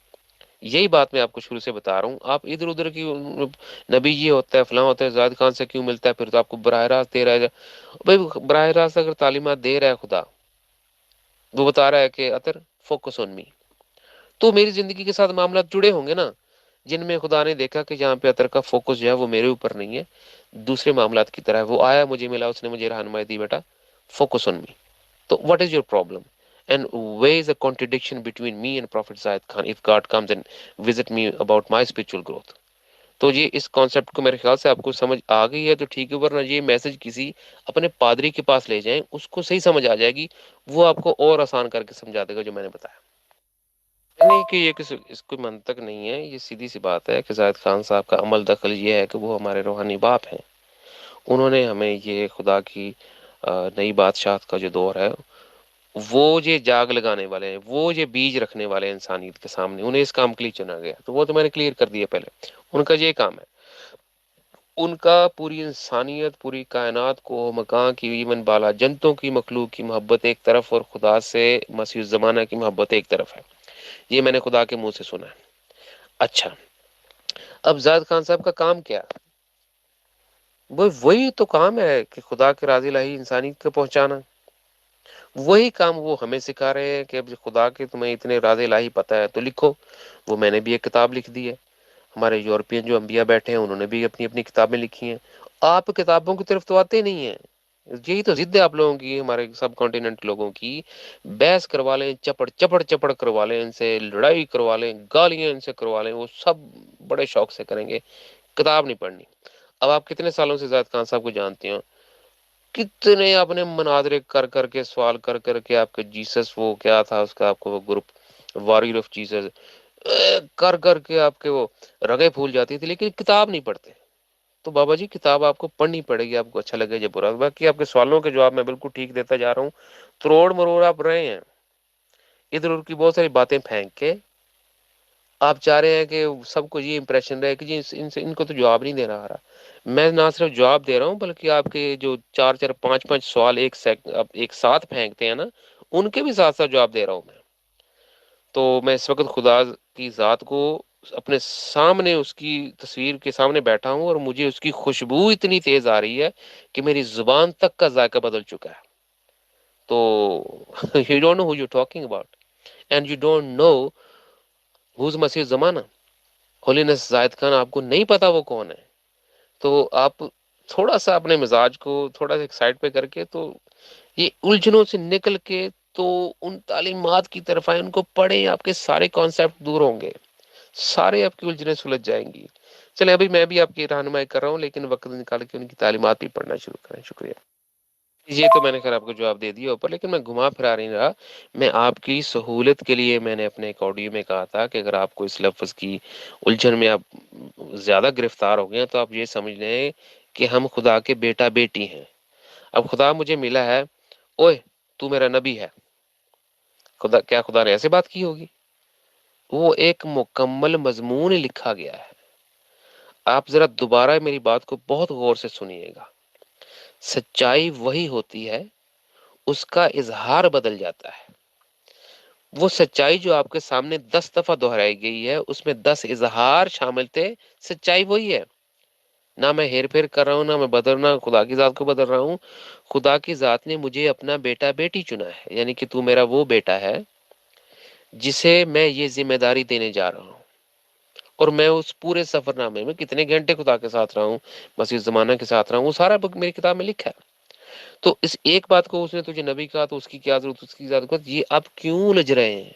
یہی بات میں آپ کو شروع سے بتا رہا ہوں۔ آپ ادھر ادھر کی نبی یہ ہوتا ہے، فلاں ہوتا ہے، زاہد خان سے کیوں ملتا ہے؟ پھر تو آپ کو براہ راست دے رہا ہے۔ بھائی براہ راست اگر تعلیمات دے رہا ہے خدا، وہ بتا رہا ہے کہ اطر فوکس آن می، تو میری زندگی کے ساتھ معاملات جڑے ہوں گے نا، جن میں خدا نے دیکھا کہ جہاں پہ اطر کا فوکس جو ہے وہ میرے اوپر نہیں ہے، دوسرے معاملات کی طرح ہے۔ وہ آیا، مجھے ملا، اس نے مجھے رہنمائی دی، بیٹا فوکس آن می۔ تو what is your problem? And where is the contradiction between me and Prophet Zahid Khan if God comes and visit me about my spiritual growth? تو یہ اس کانسیپٹ کو میرے خیال سے آپ کو سمجھ آ گئی ہے تو ٹھیک ہے، ورنہ یہ میسج کسی اپنے پادری کے پاس لے جائیں، اس کو صحیح سمجھ آ جائے گی، وہ آپ کو اور آسان کر کے سمجھا دے گا جو میں نے بتایا۔ نہیں کہ یہ اس کوئی منطق نہیں ہے، یہ سیدھی سی بات ہے کہ زاہد خان صاحب کا عمل دخل یہ ہے کہ وہ ہمارے روحانی باپ ہیں۔ انہوں نے ہمیں یہ خدا کی نئی بادشاہت کا جو دور ہے، وہ یہ جاگ لگانے والے ہیں، وہ یہ بیج رکھنے والے انسانیت کے سامنے، انہیں اس کام کے لیے چنا گیا۔ تو وہ تو میں نے کلیئر کر دیا پہلے، ان کا یہ کام ہے۔ ان کا پوری انسانیت، پوری کائنات کو، مکان کی، ایون بالا جنتوں کی، مخلوق کی محبت ایک طرف، اور خدا سے مسیح الزمانہ کی محبت ایک طرف ہے۔ یہ میں نے خدا کے منہ سے سنا ہے۔ اچھا، اب زاہد خان صاحب کا کام کیا؟ وہی تو کام ہے کہ خدا کے راضی الہی انسانیت کو پہنچانا۔ وہی کام وہ ہمیں سکھا رہے ہیں کہ اب خدا کے تمہیں اتنے راز الہی پتہ ہے تو لکھو۔ وہ میں نے بھی ایک کتاب لکھ دی ہے، ہمارے یورپین جو انبیاء بیٹھے ہیں انہوں نے بھی اپنی اپنی کتابیں لکھی ہیں۔ آپ کتابوں کی طرف تو آتے نہیں ہیں، یہی تو ضد ہے آپ لوگوں کی، ہمارے سب کانٹیننٹ لوگوں کی۔ بحث کروا لیں، چپڑ چپڑ چپڑ کروا لیں ان سے، لڑائی کروا لیں، گالیاں ان سے کروا لیں، وہ سب بڑے شوق سے کریں گے، کتاب نہیں پڑھنی۔ اب آپ کتنے سالوں سے زاہد خان صاحب کو جانتے ہیں؟ کتنے اپنے مناظرے کر کر کے، سوال کر کر کے، آپ کے جیسس وہ کیا تھا اس کا، آپ کو وہ گروپ واریر آف جیسس کر کر کے آپ کے وہ رگیں پھول جاتی تھی، لیکن کتاب نہیں پڑھتے۔ تو بابا جی کتاب آپ کو پڑھنی پڑے گی، آپ کو اچھا لگے یا برا۔ باقی آپ کے سوالوں کے جواب میں بالکل ٹھیک دیتا جا رہا ہوں۔ تروڑ مروڑ آپ رہے ہیں، ادھر ادھر کی بہت ساری باتیں پھینک کے آپ چاہ رہے ہیں کہ سب کو یہ امپریشن رہے کہ جی ان کو تو جواب نہیں دینا آ رہا۔ میں نہ صرف جواب دے رہا ہوں بلکہ آپ کے جو چار چار پانچ پانچ سوال ایک ساتھ پھینکتے ہیں نا، ان کے بھی ساتھ ساتھ جواب دے رہا ہوں میں۔ تو میں اس وقت خدا کی ذات کو اپنے سامنے، اس کی تصویر کے سامنے بیٹھا ہوں، اور مجھے اس کی خوشبو اتنی تیز آ رہی ہے کہ میری زبان تک کا ذائقہ بدل چکا ہے۔ تو you don't know who you're talking about and you don't know who's مسیح زمانہ۔ ہولینس زاہد خان آپ کو نہیں پتا وہ کون ہے، تو آپ تھوڑا سا اپنے مزاج کو تھوڑا سا ایک سائڈ پہ کر کے، تو یہ الجھنوں سے نکل کے تو ان تعلیمات کی طرف آئیں، ان کو پڑھیں، آپ کے سارے کانسیپٹ دور ہوں گے۔ سارے آپ کی الجھنیں سلجھ جائیں گی. چلیں ابھی میں بھی آپ کی رہنمائی کر رہا ہوں، لیکن وقت نکال کے ان کی تعلیمات بھی پڑھنا شروع کریں. شکریہ. یہ تو میں نے خیر آپ کو جواب دے دیا اوپر، لیکن میں گھما پھرا نہیں رہا. میں آپ کی سہولت کے لیے میں نے اپنے ایک آڈیو میں کہا تھا کہ اگر آپ کو اس لفظ کی الجھن میں آپ زیادہ گرفتار ہو گئے ہیں تو آپ یہ سمجھ لیں کہ ہم خدا کے بیٹا بیٹی ہیں. اب خدا مجھے ملا ہے، اوئے تو میرا نبی ہے. کیا خدا نے ایسے بات کی ہوگی؟ وہ ایک مکمل مضمون لکھا گیا ہے. آپ ذرا دوبارہ میری بات کو بہت غور سے سنیے گا. سچائی وہی ہوتی ہے، اس کا اظہار بدل جاتا ہے. وہ سچائی جو آپ کے سامنے 10 دفعہ دہرائی گئی ہے اس میں 10 اظہار شامل تھے. سچائی وہی ہے. نہ میں ہیر پھیر کر رہا ہوں، نہ میں بدل رہا خدا کی ذات کو بدل رہا ہوں. خدا کی ذات نے مجھے اپنا بیٹا بیٹی چنا ہے، یعنی کہ تو میرا وہ بیٹا ہے جسے میں یہ ذمہ داری دینے جا رہا ہوں. اور میں اس پورے سفر نامے میں کتنے گھنٹے خدا کے ساتھ رہا ہوں، مسیح زمانہ کے ساتھ رہا ہوں، وہ سارا بک میری کتاب میں لکھا ہے. تو اس ایک بات کو اس نے تجھے نبی کہا تو اس کی کیا ضرورت، اس کی ضرورت، یہ آپ کیوں الجھ رہے ہیں؟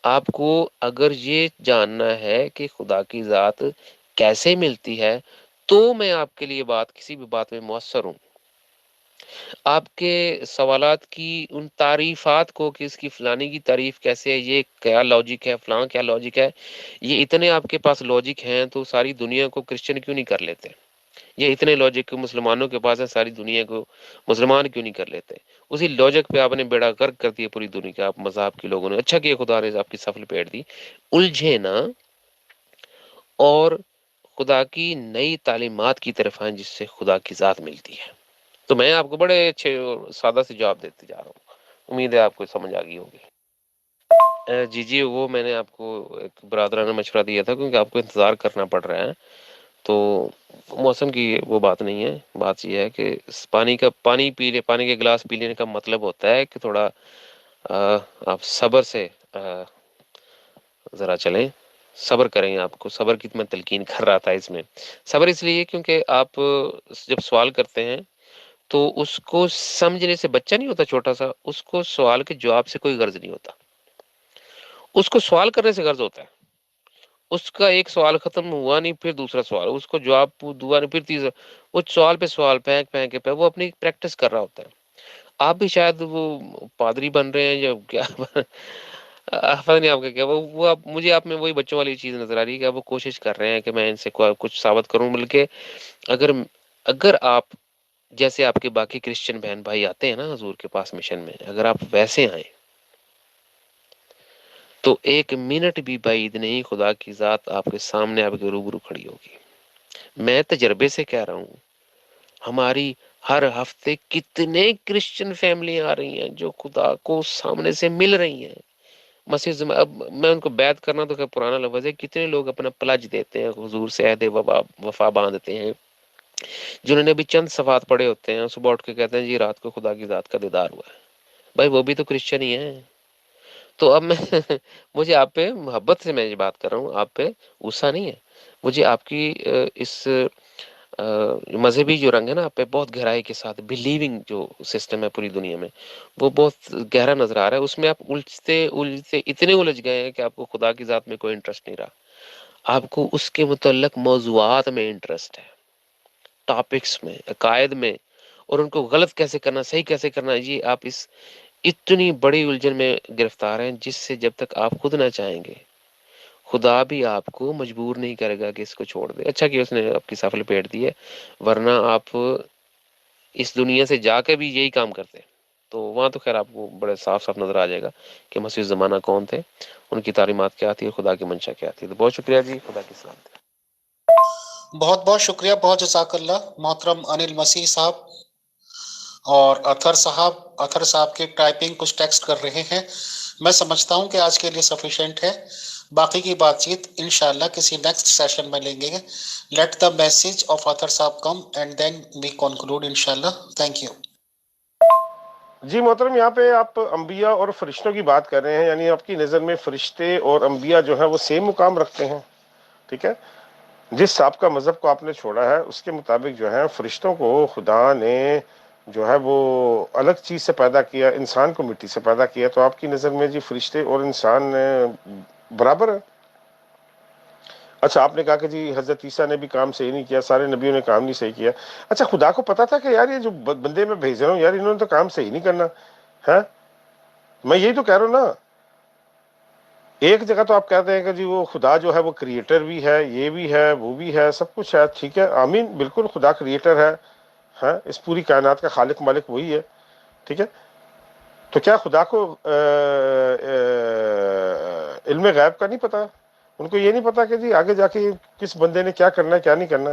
آپ کو اگر یہ جاننا ہے کہ خدا کی ذات کیسے ملتی ہے تو میں آپ کے لیے کسی بھی بات میں مؤثر ہوں. آپ کے سوالات کی ان تعریفات کو کہ اس کی فلانی کی تعریف کیسے ہے، یہ کیا لاجک ہے، فلاں کیا لاجک ہے، یہ اتنے آپ کے پاس لاجک ہیں تو ساری دنیا کو کرسچن کیوں نہیں کر لیتے؟ یہ اتنے لاجک مسلمانوں کے پاس ہے، ساری دنیا کو مسلمان کیوں نہیں کر لیتے؟ اسی لاجک پہ آپ نے بیڑا غرق کر دیا پوری دنیا کا. آپ مذہب کے لوگوں نے اچھا کیا، خدا نے آپ کی صف لپیٹ دی. الجھے نا اور خدا کی نئی تعلیمات کی طرف آئیں جس سے خدا کی ذات ملتی ہے. تو میں آپ کو بڑے اچھے اور سادہ سے جواب دیتے جا رہا ہوں. امید ہے آپ کو سمجھ آ گئی ہوگی. جی وہ میں نے آپ کو ایک برادرانہ مشورہ دیا تھا کیونکہ آپ کو انتظار کرنا پڑ رہا ہے. تو موسم کی وہ بات نہیں ہے. بات یہ ہے کہ پانی کے گلاس پی لینے کا مطلب ہوتا ہے کہ تھوڑا آپ صبر سے ذرا چلیں، صبر کریں. آپ کو صبر کی میں تلقین کر رہا تھا. اس میں صبر اس لیے کیونکہ آپ جب سوال کرتے ہیں تو اس کو سمجھنے سے، بچہ نہیں ہوتا چھوٹا سا، اس کو سوال کے جواب سے کوئی غرض نہیں ہوتا، اس کو سوال کرنے سے غرض ہوتا ہے. اس کا ایک سوال ختم ہوا نہیں پھر دوسرا سوال، اس کو جواب دوا نہیں پھر تیسرا، وہ سوال پہ سوال پھینک کے وہ اپنی پریکٹس کر رہا ہوتا ہے. آپ بھی شاید وہ پادری بن رہے ہیں یا کیا پتہ نہیں آپ کا کیا، وہ مجھے آپ میں وہی بچوں والی چیز نظر آ رہی ہے کہ آپ وہ کوشش کر رہے ہیں کہ میں ان سے کچھ ثابت کروں. بلکہ اگر آپ جیسے آپ کے باقی کرسچن بہن بھائی آتے ہیں نا حضور کے پاس مشن میں، اگر آپ ویسے آئیں تو ایک منٹ بھی بعید نہیں خدا کی ذات آپ کے سامنے آپ کے روبرو کھڑی ہوگی. میں تجربے سے کہہ رہا ہوں، ہماری ہر ہفتے کتنے کرسچن فیملیاں آ رہی ہیں جو خدا کو سامنے سے مل رہی ہیں. اب میں ان کو بیعت کرنا تو کہ پرانا لفظ ہے. کتنے لوگ اپنا پلج دیتے ہیں، حضور سے عہد وفا باندھتے ہیں، جنہوں نے بھی چند صفات پڑے ہوتے ہیں، صبح اٹھ کے کہتے ہیں جی رات کو خدا کی ذات کا دیدار ہوا ہے. بھائی وہ بھی تو کرسچن ہی ہیں. تو اب مجھے آپ پہ محبت سے میں یہ بات کر رہا ہوں، آپ پہ غصہ نہیں ہے. مجھے آپ کی اس مذہبی جو رنگ ہے نا آپ پہ بہت گہرائی کے ساتھ بلیونگ جو سسٹم ہے پوری دنیا میں وہ بہت گہرا نظر آ رہا ہے. اس میں آپ الجھتے اتنے الجھ گئے ہیں کہ آپ کو خدا کی ذات میں کوئی انٹرسٹ نہیں رہا. آپ کو اس کے متعلق موضوعات میں انٹرسٹ ہے، ٹاپکس میں، عقائد میں، اور ان کو غلط کیسے کرنا، صحیح کیسے کرنا. یہ آپ اس اتنی بڑی الجھن میں گرفتار ہیں جس سے جب تک آپ خود نہ چاہیں گے خدا بھی آپ کو مجبور نہیں کرے گا کہ اس کو چھوڑ دے. اچھا کہ اس نے آپ کی صف لپیٹ دی ہے، ورنہ آپ اس دنیا سے جا کے بھی یہی کام کرتے. تو وہاں تو خیر آپ کو بڑے صاف صاف نظر آ جائے گا کہ مسیح زمانہ کون تھے، ان کی تعلیمات کیا تھی، خدا کی منشا کیا تھی. تو بہت شکریہ جی، خدا کی سلامت. بہت بہت شکریہ، بہت جزاک اللہ محترم انل مسیح صاحب. اور اطہر صاحب کی ٹائپنگ کچھ ٹیکسٹ کر رہے ہیں. میں سمجھتا ہوں کہ آج کے لیے سفیشینٹ ہے. باقی کی بات چیت انشاءاللہ کسی نیکسٹ سیشن میں لیں گے. Let the message of Athar sahib come and then we conclude انشاءاللہ. Thank you. جی محترم، یہاں پہ آپ انبیاء اور فرشتوں کی بات کر رہے ہیں، یعنی آپ کی نظر میں فرشتے اور انبیاء جو ہیں وہ سیم مقام رکھتے ہیں. ٹھیک ہے، جس آپ کا مذہب کو آپ نے چھوڑا ہے اس کے مطابق جو ہے فرشتوں کو خدا نے جو ہے وہ الگ چیز سے پیدا کیا، انسان کو مٹی سے پیدا کیا. تو آپ کی نظر میں جی فرشتے اور انسان برابر ہے؟ اچھا آپ نے کہا کہ جی حضرت عیسیٰ نے بھی کام صحیح نہیں کیا، سارے نبیوں نے کام نہیں صحیح کیا. اچھا خدا کو پتا تھا کہ یار یہ جو بندے میں بھیج رہا ہوں یار انہوں نے تو کام صحیح نہیں کرنا ہے؟ میں یہی تو کہہ رہا ہوں نا. ایک جگہ تو آپ کہتے ہیں کہ جی وہ خدا جو ہے وہ کریٹر بھی ہے، یہ بھی ہے، وہ بھی ہے، سب کچھ ہے، ٹھیک ہے، آمین، بالکل خدا کریٹر ہے، ہاں اس پوری کائنات کا خالق مالک وہی ہے، ٹھیک ہے. تو کیا خدا کو علم غیب کا نہیں پتا؟ ان کو یہ نہیں پتا کہ جی آگے جا کے کس بندے نے کیا کرنا ہے کیا نہیں کرنا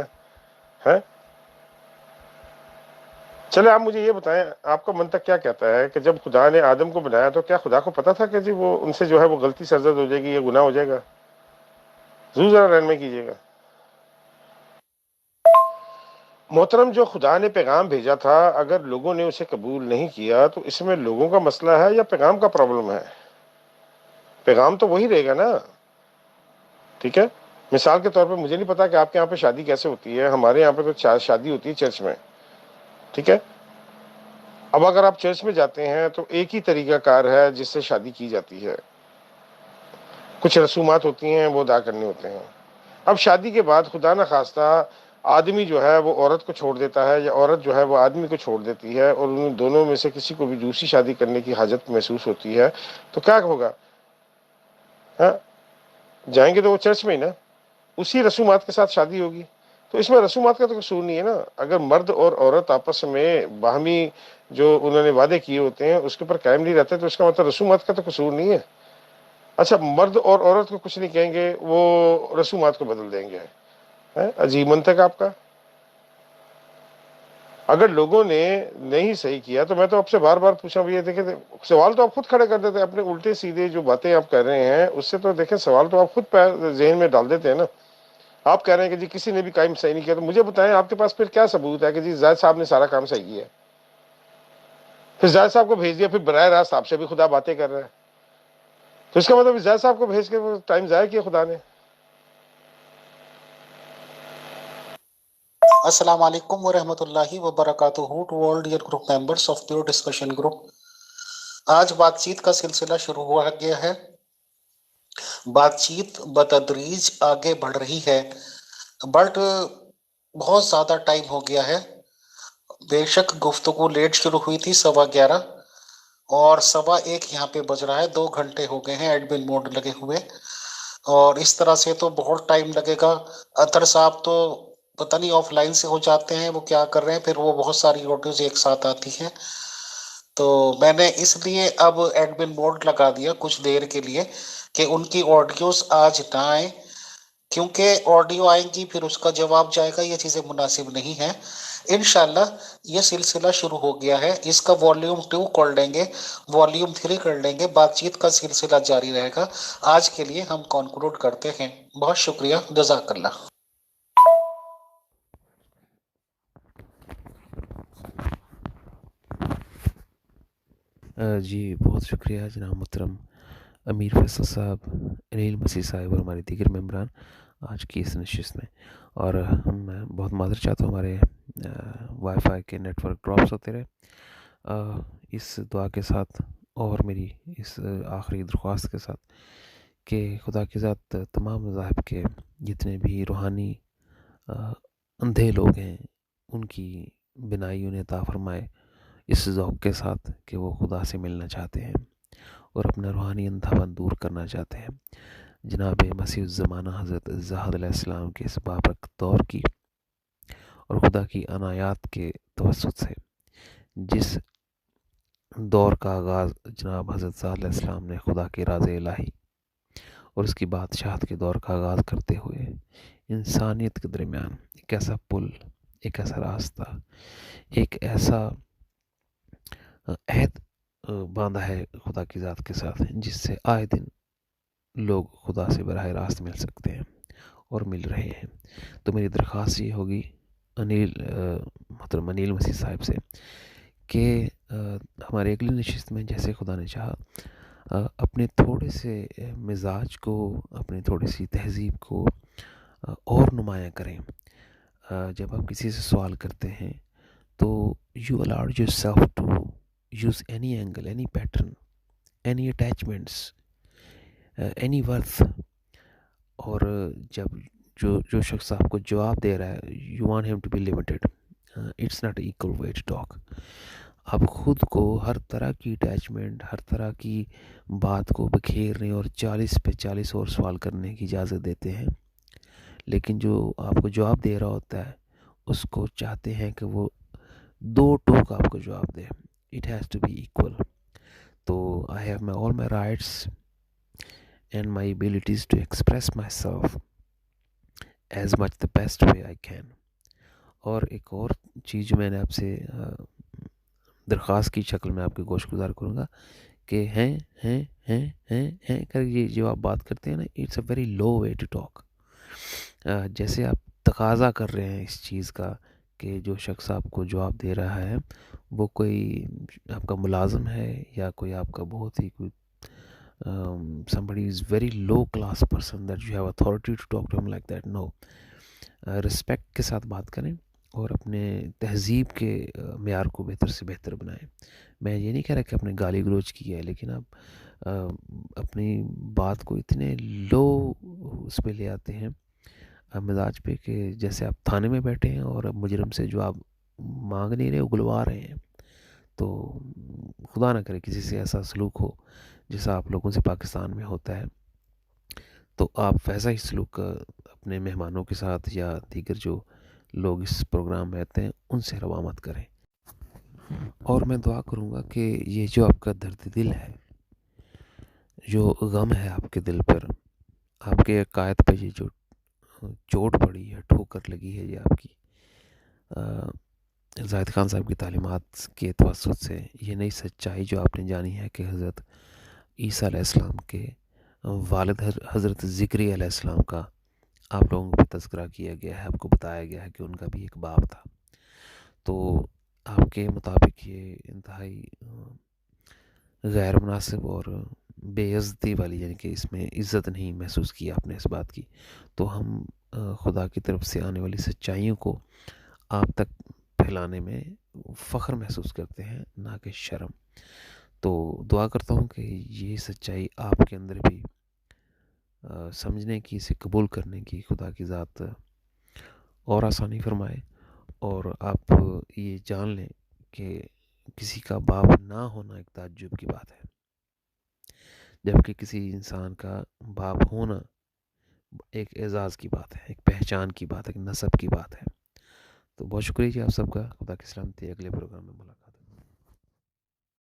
ہے؟ چلے آپ مجھے یہ بتائیں، آپ کا منطق کیا کہتا ہے کہ جب خدا نے آدم کو بنایا تو کیا خدا کو پتا تھا کہ جی وہ ان سے جو ہے وہ غلطی سرزد ہو جائے گی، یہ گناہ ہو جائے گا؟ ضرور ذرا رہنمائی کیجیے گا. محترم، جو خدا نے پیغام بھیجا تھا اگر لوگوں نے اسے قبول نہیں کیا تو اس میں لوگوں کا مسئلہ ہے یا پیغام کا پرابلم ہے؟ پیغام تو وہی رہے گا نا، ٹھیک ہے. مثال کے طور پہ مجھے نہیں پتا کہ آپ کے یہاں پہ شادی کیسے ہوتی ہے، ہمارے یہاں پہ تو شادی ہوتی ہے چرچ میں، ٹھیک ہے. اب اگر آپ چرچ میں جاتے ہیں تو ایک ہی طریقہ کار ہے جس سے شادی کی جاتی ہے، کچھ رسومات ہوتی ہیں وہ ادا کرنے ہوتے ہیں. اب شادی کے بعد خدا نہ خواستہ آدمی جو ہے وہ عورت کو چھوڑ دیتا ہے یا عورت جو ہے وہ آدمی کو چھوڑ دیتی ہے اور ان دونوں میں سے کسی کو بھی دوسری شادی کرنے کی حاجت محسوس ہوتی ہے، تو کیا ہوگا؟ ہاں جائیں گے تو وہ چرچ میں ہی نا، اسی رسومات کے ساتھ شادی ہوگی. تو اس میں رسومات کا تو قصور نہیں ہے نا. اگر مرد اور عورت آپس میں باہمی جو انہوں نے وعدے کیے ہوتے ہیں اس کے اوپر قائم نہیں رہتے تو اس کا مطلب رسومات کا تو قصور نہیں ہے. اچھا مرد اور عورت کو کچھ نہیں کہیں گے، وہ رسومات کو بدل دیں گے. عجیب منطق آپ کا. اگر لوگوں نے نہیں صحیح کیا تو میں تو آپ سے بار بار پوچھا بھیا دیکھیں سوال تو آپ خود کھڑے کر دیتے ہیں، اپنے الٹے سیدھے جو باتیں آپ کر رہے ہیں اس سے تو دیکھیں سوال تو آپ خود ذہن میں ڈال دیتے ہیں نا. آپ کہہ رہے ہیں کہ جی کسی نے بھی کام صحیح نہیں کیا، تو مجھے بتائیں آپ کے پاس پھر کیا ثبوت ہے کہ جی زید صاحب نے سارا کام صحیح کیا؟ پھر زید صاحب کو بھیج دیا، پھر براہ راست آپ سے بھی خدا باتیں کر رہا ہے، تو اس کا مطلب زید صاحب کو بھیج کے ٹائم ضائع کیا خدا نے. السلام علیکم ورحمۃ اللہ وبرکاتہ to all dear group members of pure discussion group. آج بات چیت کا سلسلہ شروع ہوا گیا ہے. بات چیت بتدریج آگے بڑھ رہی ہے، بٹ بہت زیادہ ٹائم ہو گیا ہے. بے شک گفتگو لیٹ شروع ہوئی تھی 11:15 اور 1:15 یہاں پہ بج رہا ہے. 2 گھنٹے ہو گئے ہیں ایڈمن موڈ لگے ہوئے، اور اس طرح سے تو بہت ٹائم لگے گا. اطہر صاحب تو پتہ نہیں آف لائن سے ہو جاتے ہیں، وہ کیا کر رہے ہیں، پھر وہ بہت ساری آڈیوز ایک ساتھ آتی ہیں. تو میں نے اس لیے اب ایڈمن موڈ لگا دیا کچھ دیر کے لیے کہ ان کی آڈیوز آج نہ آئیں، کیونکہ آڈیو آئیں گی پھر اس کا جواب جائے گا، یہ چیزیں مناسب نہیں ہیں. انشاءاللہ یہ سلسلہ شروع ہو گیا ہے، اس کا والیوم 2 کر لیں گے، والیوم 3 کر لیں گے، بات چیت کا سلسلہ جاری رہے گا. آج کے لیے ہم کنکلوڈ کرتے ہیں. بہت شکریہ، جزاک اللہ. جی بہت شکریہ جناب محترم امیر فیصل صاحب، انیل مسیح صاحب اور ہمارے دیگر ممبران آج کی اس نشست میں. اور میں بہت معذرت چاہتا ہوں، ہمارے وائی فائی کے نیٹ ورک ڈراپس ہوتے رہے. اس دعا کے ساتھ اور میری اس آخری درخواست کے ساتھ کہ خدا کی ذات تمام مذاہب کے جتنے بھی روحانی اندھے لوگ ہیں ان کی بینائی انہیں عطا فرمائے، اس ذوق کے ساتھ کہ وہ خدا سے ملنا چاہتے ہیں اور اپنا روحانی اندھا پن دور کرنا چاہتے ہیں. جناب مسیح الزمانہ حضرت زاہد علیہ السلام کے اس بابرک دور کی اور خدا کی عنایات کے توسط سے جس دور کا آغاز جناب حضرت زاہد علیہ السلام نے خدا کے راز الہی اور اس کی بادشاہت کے دور کا آغاز کرتے ہوئے انسانیت کے درمیان ایک ایسا پل، ایک ایسا راستہ، ایک ایسا عہد باندھا ہے خدا کی ذات کے ساتھ جس سے آئے دن لوگ خدا سے براہ راست مل سکتے ہیں اور مل رہے ہیں. تو میری درخواست یہ ہوگی محترم انیل مسیح صاحب سے کہ ہمارے اگلی نشست میں جیسے خدا نے چاہا اپنے تھوڑے سے مزاج کو، اپنے تھوڑی سی تہذیب کو اور نمایاں کریں. جب آپ کسی سے سوال کرتے ہیں تو you allow yourself to use any angle, any pattern, any attachments, any worth اور جب جو شخص آپ کو جواب دے رہا ہے you want him to be limited. It's not equal way to talk. آپ خود کو ہر طرح کی اٹیچمنٹ، ہر طرح کی بات کو بکھیرنے اور 40 پہ 40 اور سوال کرنے کی اجازت دیتے ہیں، لیکن جو آپ کو جواب دے رہا ہوتا ہے اس کو چاہتے ہیں کہ وہ 2 ٹوک آپ کو جواب دے. It has to be equal. تو I have my all my rights and my abilities to express myself as much the best way I can. اور ایک اور چیز جو میں نے آپ سے درخواست کی شکل میں آپ کے گوش گزار کروں گا کہ ہیں کر یہ جو آپ بات کرتے ہیں نا، it's a very low way to talk. جیسے آپ تقاضا کر رہے ہیں اس چیز کا کہ جو شخص آپ کو جواب دے رہا ہے وہ کوئی آپ کا ملازم ہے یا کوئی آپ کا بہت ہی کوئی somebody is very low class person that you have authority to talk to him like that. No. Respect کے ساتھ بات کریں اور اپنے تہذیب کے معیار کو بہتر سے بہتر بنائیں. میں یہ نہیں کہہ رہا کہ اپنے گالی گلوچ کی ہے، لیکن آپ اپنی بات کو اتنے لو اس پہ لے آتے ہیں مزاج پہ کہ جیسے آپ تھانے میں بیٹھے ہیں اور اب مجرم سے جو آپ مانگ نہیں رہے اگلوا رہے ہیں. تو خدا نہ کرے کسی سے ایسا سلوک ہو جیسا آپ لوگوں سے پاکستان میں ہوتا ہے. تو آپ ویسا ہی سلوک اپنے مہمانوں کے ساتھ یا دیگر جو لوگ اس پروگرام میں آتے ہیں ان سے روا مت کریں. اور میں دعا کروں گا کہ یہ جو آپ کا درد دل ہے، جو غم ہے آپ کے دل پر، آپ کے عقائد پہ یہ جو چوٹ پڑی ہے، ٹھوکر لگی ہے، یہ آپ کی زاہد خان صاحب کی تعلیمات کے توسط سے یہ نئی سچائی جو آپ نے جانی ہے کہ حضرت عیسیٰ علیہ السلام کے والد حضرت ذکری علیہ السلام کا آپ لوگوں کو تذکرہ کیا گیا ہے، آپ کو بتایا گیا ہے کہ ان کا بھی ایک باپ تھا. تو آپ کے مطابق یہ انتہائی غیر مناسب اور بے عزتی والی، یعنی کہ اس میں عزت نہیں محسوس کی آپ نے اس بات کی. تو ہم خدا کی طرف سے آنے والی سچائیوں کو آپ تک پھیلانے میں فخر محسوس کرتے ہیں، نہ کہ شرم. تو دعا کرتا ہوں کہ یہ سچائی آپ کے اندر بھی سمجھنے کی، اسے قبول کرنے کی خدا کی ذات اور آسانی فرمائے، اور آپ یہ جان لیں کہ کسی کا باپ نہ ہونا ایک تعجب کی بات ہے، جبکہ کسی انسان کا باپ ہونا ایک اعزاز کی بات ہے، ایک پہچان کی بات ہے، ایک نسب کی بات ہے. تو بہت شکریہ جی آپ سب کا. خدا کی سلامتی. اگلے پروگرام میں ملاقات.